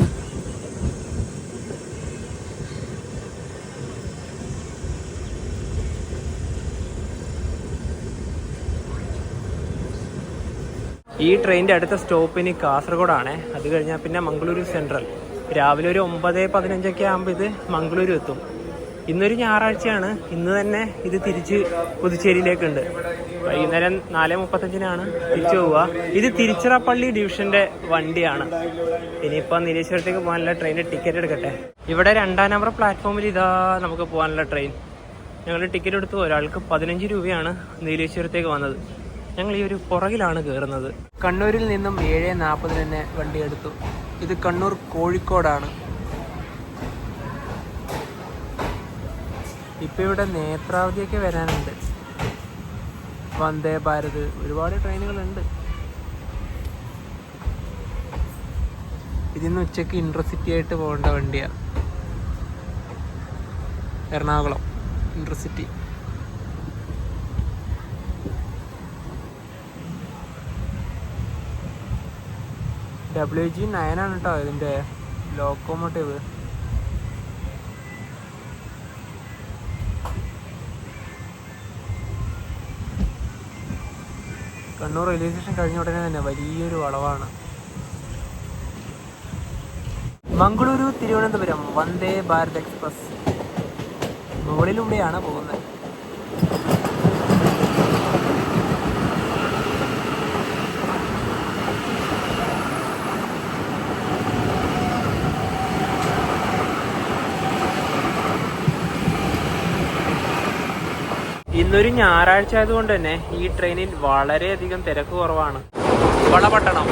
ഈ ട്രെയിനിൻ്റെ അടുത്ത സ്റ്റോപ്പിന് കാസർഗോഡാണ്. അത് കഴിഞ്ഞാൽ പിന്നെ മംഗളൂരു സെൻട്രൽ. രാവിലെ ഒരു 9:15 ആകുമ്പോൾ ഇത് മംഗളൂരു എത്തും. ഇന്നൊരു ഞായറാഴ്ചയാണ്. ഇന്ന് തന്നെ ഇത് തിരിച്ച് പുതുച്ചേരിയിലേക്കുണ്ട്. വൈകുന്നേരം 4:35 തിരിച്ചു പോവുക. ഇത് തിരുച്ചിറപ്പള്ളി ഡിവിഷൻ്റെ വണ്ടിയാണ്. ഇനിയിപ്പോൾ നീലേശ്വരത്തേക്ക് പോകാനുള്ള ട്രെയിനിൻ്റെ ടിക്കറ്റ് എടുക്കട്ടെ. ഇവിടെ 2-ാം നമ്പർ പ്ലാറ്റ്ഫോമിൽ ഇതാ നമുക്ക് പോകാനുള്ള ട്രെയിൻ. ഞങ്ങൾ ടിക്കറ്റ് എടുത്തു. ഒരാൾക്ക് 15 രൂപയാണ് നീലേശ്വരത്തേക്ക് വന്നത്. ഞങ്ങൾ ഈ ഒരു പുറകിലാണ് കയറുന്നത്. കണ്ണൂരിൽ നിന്നും 7:40 തന്നെ വണ്ടി എടുത്തു. ഇത് കണ്ണൂർ കോഴിക്കോടാണ്. ഇപ്പോൾ ഇവിടെ നേത്രാവതിയൊക്കെ വരാനുണ്ട്. വന്ദേ ഭാരത്, ഒരുപാട് ട്രെയിനുകളുണ്ട്. ഇതിന്ന് ഉച്ചയ്ക്ക് ഇൻട്രസിറ്റി ആയിട്ട് പോകേണ്ട വണ്ടിയാണ്. എറണാകുളം ഇൻട്രസിറ്റി. WG9 ആണ് കേട്ടോ ഇതിൻ്റെ ലോക്കോമോട്ടീവ്. കണ്ണൂർ റെയിൽവേ സ്റ്റേഷൻ കഴിഞ്ഞ ഉടനെ തന്നെ വലിയൊരു വളവാണ്. മംഗളൂരു തിരുവനന്തപുരം വന്ദേ ഭാരത് എക്സ്പ്രസ് മുകളിലൂടെയാണ് പോകുന്നത്. ഇന്നൊരു ഞായറാഴ്ച ആയതുകൊണ്ട് തന്നെ ഈ ട്രെയിനിൽ വളരെയധികം തിരക്ക് കുറവാണ്. വളപട്ടണം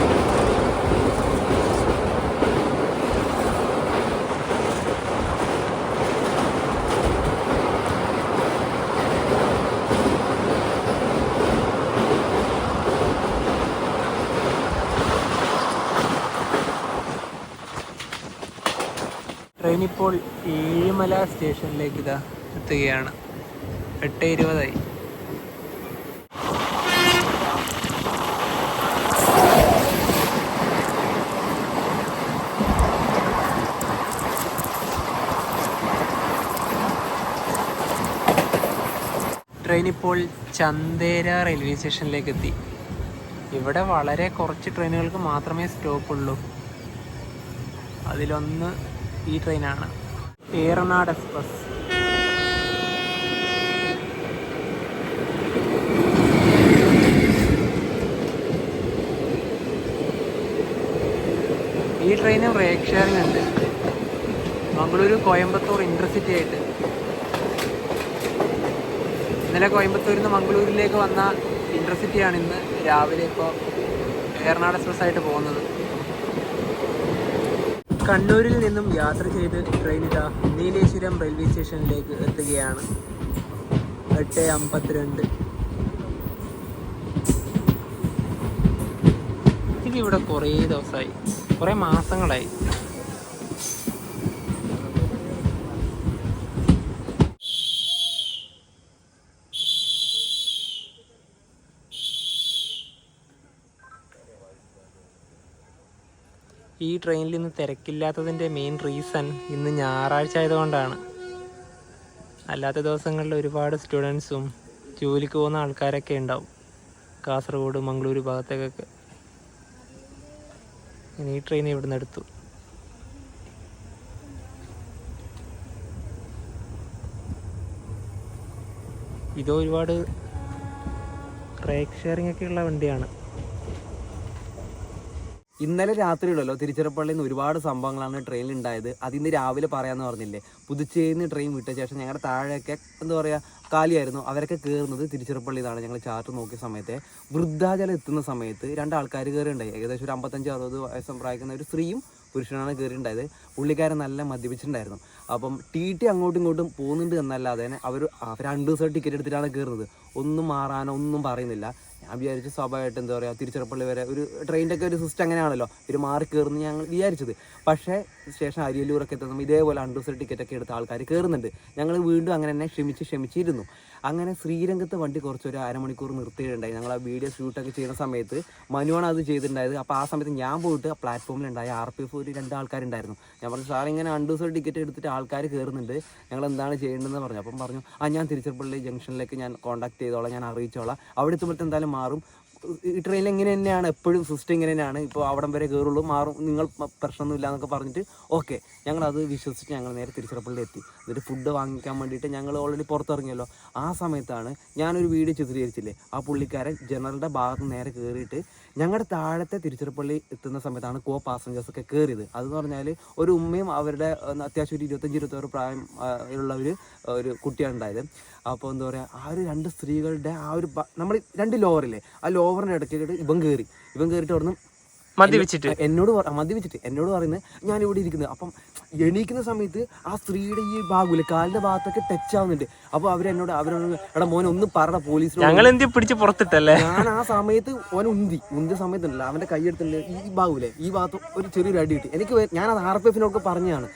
ട്രെയിൻ ഇപ്പോൾ ഏഴിമല സ്റ്റേഷനിലേക്ക് ഇതാ എത്തുകയാണ്. 8:20. ട്രെയിൻ ഇപ്പോൾ ചന്ദേര റെയിൽവേ സ്റ്റേഷനിലേക്ക് എത്തി. ഇവിടെ വളരെ കുറച്ച് ട്രെയിനുകൾക്ക് മാത്രമേ സ്റ്റോപ്പ് ഉള്ളൂ. അതിലൊന്ന് ഈ ട്രെയിനാണ്, ഏറനാട് എക്സ്പ്രസ്. ഈ ട്രെയിന് റേക്ക് ഷെയറിംഗ് ഉണ്ട്. മംഗളൂരു കോയമ്പത്തൂർ ഇൻ്റർസിറ്റി ആയിട്ട്. ഇന്നലെ കോയമ്പത്തൂരിൽ നിന്ന് മംഗളൂരിലേക്ക് വന്ന ഇൻ്റർസിറ്റിയാണ് ഇന്ന് രാവിലെ ഇപ്പോൾ ഏറനാട് എക്സ്പ്രസ് ആയിട്ട് പോകുന്നത്. കണ്ണൂരിൽ നിന്നും യാത്ര ചെയ്ത് ട്രെയിൻ ഇതാ നീലേശ്വരം റെയിൽവേ സ്റ്റേഷനിലേക്ക് എത്തുകയാണ്. 8:52. ഇതിവിടെ കുറേ ദിവസമായി, കുറേ മാസങ്ങളായി. ഈ ട്രെയിനിൽ ഇന്ന് തിരക്കില്ലാത്തതിൻ്റെ മെയിൻ റീസൺ ഇന്ന് ഞായറാഴ്ച ആയതുകൊണ്ടാണ്. അല്ലാത്ത ദിവസങ്ങളിൽ ഒരുപാട് സ്റ്റുഡൻസും ജോലിക്ക് പോകുന്ന ആൾക്കാരൊക്കെ ഉണ്ടാവും, കാസർഗോഡ് മംഗളൂരു ഭാഗത്തേക്കൊക്കെ. ഇനി ഈ ട്രെയിൻ ഇവിടുന്ന് എടുത്തു. ഇത് ഒരുപാട് റേക്ക് ഷെയറിംഗ് ഒക്കെ ഉള്ള വണ്ടിയാണ്. ഇന്നലെ രാത്രി ഉള്ളല്ലോ തിരുച്ചിറപ്പള്ളിയിൽ നിന്ന് ഒരുപാട് സംഭവങ്ങളാണ് ട്രെയിനിൽ ഉണ്ടായത്. അതിന്ന് രാവിലെ പറയാമെന്ന് പറഞ്ഞില്ലേ. പുതുച്ചേരിയിൽ നിന്ന് ട്രെയിൻ വിട്ട ശേഷം ഞങ്ങളുടെ താഴെയൊക്കെ എന്താ പറയുക കാലിയായിരുന്നു. അവരൊക്കെ കയറുന്നത് തിരുച്ചിറപ്പള്ളിയിലാണ്. ഞങ്ങൾ ചാർട്ട് നോക്കിയ സമയത്ത് വൃദ്ധാചലം എത്തുന്ന സമയത്ത് 2 ആൾക്കാർ കയറിയുണ്ടായി. ഏകദേശം ഒരു 55-60 വയസ്സ് പ്രായക്കുന്ന ഒരു സ്ത്രീയും പുരുഷനാണ് കയറിയിട്ടുണ്ടായത്. പുള്ളിക്കാരൻ നല്ല മദ്യപിച്ചിട്ടുണ്ടായിരുന്നു. അപ്പം TT അങ്ങോട്ടും ഇങ്ങോട്ടും പോകുന്നുണ്ട് എന്നല്ലാതെ അവർ 2 ദിവസം ടിക്കറ്റ് എടുത്തിട്ടാണ് കയറുന്നത്. ഒന്നും മാറാനോ ഒന്നും പറയുന്നില്ല. ഞാൻ വിചാരിച്ചു സ്വാഭാവികമായിട്ട് എന്താ പറയുക തിരുച്ചിറപ്പള്ളി വരെ ഒരു ട്രെയിനിൻ്റെ ഒക്കെ ഒരു സിസ്റ്റം അങ്ങനെയാണല്ലോ, ഒരു മാറി കയറുന്നു ഞങ്ങൾ വിചാരിച്ചത്. പക്ഷേ സ്റ്റേഷൻ അരിയല്ലൂരൊക്കെ എത്തുമ്പോൾ ഇതേപോലെ 2 ദിവസം ടിക്കറ്റൊക്കെ എടുത്ത ആൾക്കാർ കയറുന്നുണ്ട്. ഞങ്ങൾ വീണ്ടും അങ്ങനെ തന്നെ ക്ഷമിച്ചിരുന്നു. അങ്ങനെ ശ്രീരംഗത്ത് വണ്ടി കുറച്ചൊരു അരമണിക്കൂർ നിർത്തിയിട്ടുണ്ടായി. ഞങ്ങൾ ആ വീഡിയോ ഷൂട്ടൊക്കെ ചെയ്യുന്ന സമയത്ത് മനുവാണ് അത് ചെയ്തിട്ടുണ്ടായത്. അപ്പോൾ ആ സമയത്ത് ഞാൻ പോയിട്ട് പ്ലാറ്റ്ഫോമിലുണ്ടായി RPF ഒരു 2 ആൾക്കാരുണ്ടായിരുന്നു. ഞാൻ പറഞ്ഞു സാർ ഇങ്ങനെ 2 ദിവസം ടിക്കറ്റ് എടുത്തിട്ട് ആൾക്കാർ കയറുന്നുണ്ട്, ഞങ്ങൾ എന്താണ് ചെയ്യേണ്ടതെന്ന് പറഞ്ഞു. അപ്പം പറഞ്ഞു ഞാൻ തിരുച്ചിറപ്പള്ളി ജംഗ്ഷനിലേക്ക് ഞാൻ കോൺടാക്ട് ചെയ്തോളാം, ഞാൻ അറിയിച്ചോളാം, അവിടെ എത്തുമ്പോഴത്തെ എന്തായാലും മാറും. ഈ ട്രെയിനിൽ ഇങ്ങനെ തന്നെയാണ്, എപ്പോഴും സിസ്റ്റം ഇങ്ങനെ തന്നെയാണ്, ഇപ്പോൾ അവിടം വരെ കയറുള്ളൂ, മാറും, നിങ്ങൾ പ്രശ്നമൊന്നുമില്ല എന്നൊക്കെ പറഞ്ഞിട്ട് ഓക്കെ ഞങ്ങളത് വിശ്വസിച്ച് ഞങ്ങൾ നേരെ തിരുച്ചിറപ്പള്ളി എത്തി. എന്നിട്ട് ഫുഡ് വാങ്ങിക്കാൻ വേണ്ടിയിട്ട് ഞങ്ങൾ ഓൾറെഡി പുറത്തിറങ്ങിയല്ലോ. ആ സമയത്താണ് ഞാനൊരു വീഡിയോ ചിത്രീകരിച്ചില്ലേ, ആ പുള്ളിക്കാരൻ ജനറലിൻ്റെ ഭാഗത്ത് നേരെ കയറിയിട്ട് ഞങ്ങളുടെ താഴത്തെ തിരുച്ചിറപ്പള്ളി എത്തുന്ന സമയത്താണ് പാസഞ്ചേഴ്സൊക്കെ കയറിയത്. അതെന്ന് പറഞ്ഞാൽ ഒരു ഉമ്മയും അവരുടെ അത്യാവശ്യം ഒരു 25-26 പ്രായം ഉള്ള ഒരു കുട്ടിയാണ് ഉണ്ടായത്. അപ്പോൾ എന്താ പറയുക ആ ഒരു 2 സ്ത്രീകളുടെ ആ ഒരു നമ്മൾ 2 ലോവറില്ലേ, ആ ലോവറിൻ്റെ ഇടയ്ക്ക് ഇവൻ കയറിയിട്ട് അവിടുന്ന് മദ്യപിച്ചിട്ട് എന്നോട് പറയുന്നത് ഞാൻ ഇവിടെ ഇരിക്കുന്നത്. അപ്പം എണീക്കുന്ന സമയത്ത് ആ സ്ത്രീയുടെ ഈ ഭാഗമില്ല കാലിന്റെ ഭാഗത്തൊക്കെ ടച്ച് ആവുന്നുണ്ട്. അപ്പോൾ അവരോട് എടാ മോനെ ഒന്ന് പറ പോലീസിനോട് പിടിച്ച് പുറത്തിട്ടല്ലേ. ഞാൻ ആ സമയത്ത് ഓനെ ഉന്തിയ സമയത്തുണ്ടല്ലോ അവന്റെ കൈയെടുത്തിട്ടുണ്ട് ഈ ഭാഗമില്ലേ, ഈ ഭാഗത്ത് ഒരു ചെറിയൊരു അടി കിട്ടി എനിക്ക്. ഞാനത് RPF പറഞ്ഞതാണ്.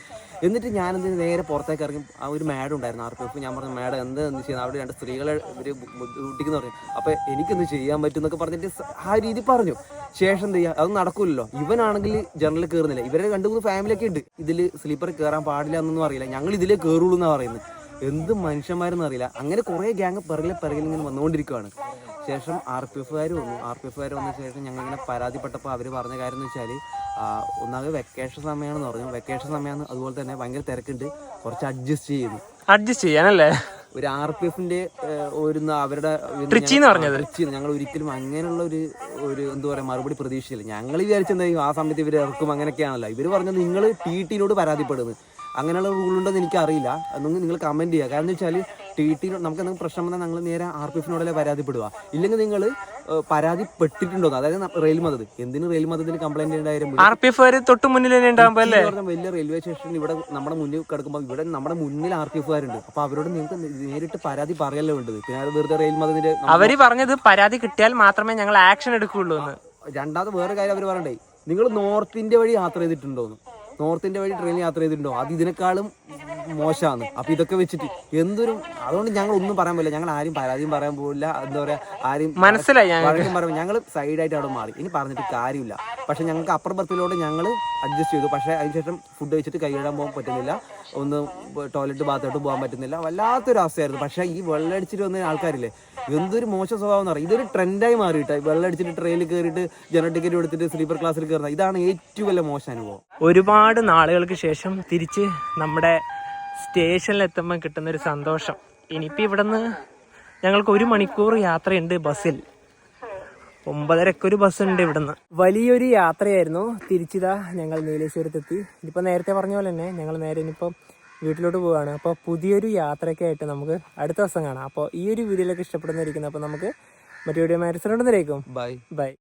എന്നിട്ട് ഞാനെന്തിന് നേരെ പുറത്തേക്ക് ഇറങ്ങി. ആ ഒരു മാഡം ഉണ്ടായിരുന്നു RPF. ഞാൻ പറഞ്ഞു മാഡം എന്ത് ചെയ്യുന്നത്, അവിടെ 2 സ്ത്രീകളെ ഇവർ ബുദ്ധിമുട്ടിക്കുന്നു പറഞ്ഞു. അപ്പോൾ എനിക്കെന്ത് ചെയ്യാൻ പറ്റും എന്നൊക്കെ പറഞ്ഞിട്ട് ആ രീതി പറഞ്ഞു. ശേഷം എന്ത് ചെയ്യുക, അതൊന്നും നടക്കില്ലല്ലോ. ഇവനാണെങ്കിൽ ജനറലിൽ കയറുന്നില്ല. ഇവരെ 2-3 ഫാമിലിയൊക്കെ ഉണ്ട്. ഇതിൽ സ്ലീപ്പർ കയറാൻ പാടില്ല എന്നൊന്നും അറിയില്ല. ഞങ്ങൾ ഇതിലേ കയറുള്ളൂ എന്നാണ് പറയുന്നത്. എന്ത് മനുഷ്യന്മാരെന്ന് അറിയില്ല. അങ്ങനെ കുറേ ഗ്യാങ് പിറകിൽ ഇങ്ങനെ വന്നുകൊണ്ടിരിക്കുകയാണ്. ശേഷം RPF വന്നു. RPF വന്ന ശേഷം ഞങ്ങളിങ്ങനെ പരാതിപ്പെട്ടപ്പോൾ അവർ പറഞ്ഞ കാര്യം എന്ന് വെച്ചാൽ ഒന്നാമത് വെക്കേഷൻ സമയമാണെന്ന് പറഞ്ഞു. വെക്കേഷൻ സമയമാണ്, അതുപോലെ തന്നെ ഭയങ്കര തിരക്കുണ്ട്, കുറച്ച് അഡ്ജസ്റ്റ് ചെയ്യാനല്ലേ ഒരു RPFന്റെ ഒരു അവരുടെ ഞങ്ങൾ ഒരിക്കലും അങ്ങനെയുള്ള ഒരു എന്താ പറയുക മറുപടി പ്രതീക്ഷയില്ല. ഞങ്ങൾ വിചാരിച്ചെന്താ ആ സമയത്ത് ഇവർ ഇറക്കും അങ്ങനെയൊക്കെയാണല്ലോ. ഇവർ പറഞ്ഞത് നിങ്ങൾ TTനോട് പരാതിപ്പെടുന്നത്, അങ്ങനെയുള്ള റൂളുണ്ടെന്ന് എനിക്കറിയില്ല. അതൊന്നും നിങ്ങൾ കമൻറ്റ് ചെയ്യുക. കാരണം എന്ന് വെച്ചാൽ TT നമുക്ക് എന്തെങ്കിലും പ്രശ്നം വന്നാൽ ഞങ്ങൾ നേരെ RPFനോടല്ലേ പരാതിപ്പെടുക. ഇല്ലെങ്കിൽ നിങ്ങൾ പരാതിപ്പെട്ടിട്ടുണ്ടോ, അതായത് റെയിൽ മദത്, എന്തിന് റെയിൽ മദത്തിന് കംപ്ലൈന്റ് ഉണ്ടായാലും RPF തൊട്ട് മുന്നിൽ വലിയ റെയിൽവേ സ്റ്റേഷൻ ഇവിടെ നമ്മുടെ മുന്നിൽ കിടക്കുമ്പോൾ ഇവിടെ നമ്മുടെ മുന്നിൽ RPFകാരുണ്ട്. അപ്പൊ അവരോട് നിങ്ങൾക്ക് നേരിട്ട് പരാതി പറയല്ലോ വേണ്ടത്. പിന്നെ വെറുതെ റെയിൽ മദത്തിന്റെ അവര് പറഞ്ഞത് പരാതി കിട്ടിയാൽ മാത്രമേ ഞങ്ങൾ ആക്ഷൻ എടുക്കുകയുള്ളൂ എന്ന്. രണ്ടാമത് വേറെ കാര്യം അവർ പറയണ്ടേ, നിങ്ങൾ നോർത്ത് ഇന്ത്യ വഴി യാത്ര ചെയ്തിട്ടുണ്ടോന്ന്, നോർത്ത് ഇന്ത്യ വഴി ട്രെയിൻ യാത്ര ചെയ്തിട്ടുണ്ടോ, അത് ഇതിനേക്കാളും മോശമാണ്. അപ്പൊ ഇതൊക്കെ വെച്ചിട്ട് എന്തൊരു, അതുകൊണ്ട് ഞങ്ങൾ ഒന്നും പറയാൻ പറ്റില്ല. ഞങ്ങൾ ആരും പരാതിയും പറയാൻ പോകില്ല, എന്താ പറയാ, ആരും മനസ്സിലായി പറയാൻ. ഞങ്ങൾ സൈഡായിട്ട് അവിടെ മാറി, ഇനി പറഞ്ഞിട്ട് കാര്യമില്ല. പക്ഷെ ഞങ്ങൾക്ക് അപ്പർ ബർത്തിലൂടെ ഞങ്ങൾ അഡ്ജസ്റ്റ് ചെയ്തു. പക്ഷെ അതിനുശേഷം ഫുഡ് കഴിച്ചിട്ട് കൈ ഇടാൻ പോകാൻ പറ്റുന്നില്ല, ഒന്ന് ടോയ്ലറ്റ് ബാത്തോട്ട് പോകാൻ പറ്റുന്നില്ല, വല്ലാത്തൊരു അവസ്ഥയായിരുന്നു. പക്ഷെ ഈ വെള്ളമടിച്ചിട്ട് വന്ന ആൾക്കാരില്ലേ, എന്തൊരു മോശം സ്വഭാവം എന്ന് പറയും. ഇതൊരു ട്രെൻഡായി മാറിയിട്ട് വെള്ളമടിച്ചിട്ട് ട്രെയിനിൽ കയറിയിട്ട് ജനറൽ ടിക്കറ്റ് എടുത്തിട്ട് സ്ലീപ്പർ ക്ലാസ്സിൽ കയറുന്നത്, ഇതാണ് ഏറ്റവും വലിയ മോശം അനുഭവം. ഒരുപാട് നാളുകൾക്ക് ശേഷം തിരിച്ച് നമ്മുടെ സ്റ്റേഷനിലെത്തുമ്പോൾ കിട്ടുന്നൊരു സന്തോഷം. ഇനിയിപ്പോൾ ഇവിടെ നിന്ന് ഞങ്ങൾക്ക് 1 മണിക്കൂർ യാത്രയുണ്ട് ബസ്സിൽ. 9:30 ഒരു ബസ്സുണ്ട് ഇവിടുന്ന്. വലിയൊരു യാത്രയായിരുന്നു. തിരിച്ചിതാ ഞങ്ങൾ നീലേശ്വരത്തെത്തി. ഇനിയിപ്പോൾ നേരത്തെ പറഞ്ഞ പോലെ തന്നെ ഞങ്ങൾ നേരെ ഇനിയിപ്പം വീട്ടിലോട്ട് പോവുകയാണ്. അപ്പോൾ പുതിയൊരു യാത്രയൊക്കെ ആയിട്ട് നമുക്ക് അടുത്ത ദിവസം കാണാം. അപ്പോൾ ഈ ഒരു വീഡിയോയിലൊക്കെ ഇഷ്ടപ്പെടുന്നതായിരിക്കുന്നു. അപ്പോൾ നമുക്ക് മറ്റു വീഡിയോ മാരേക്കും. ബൈ.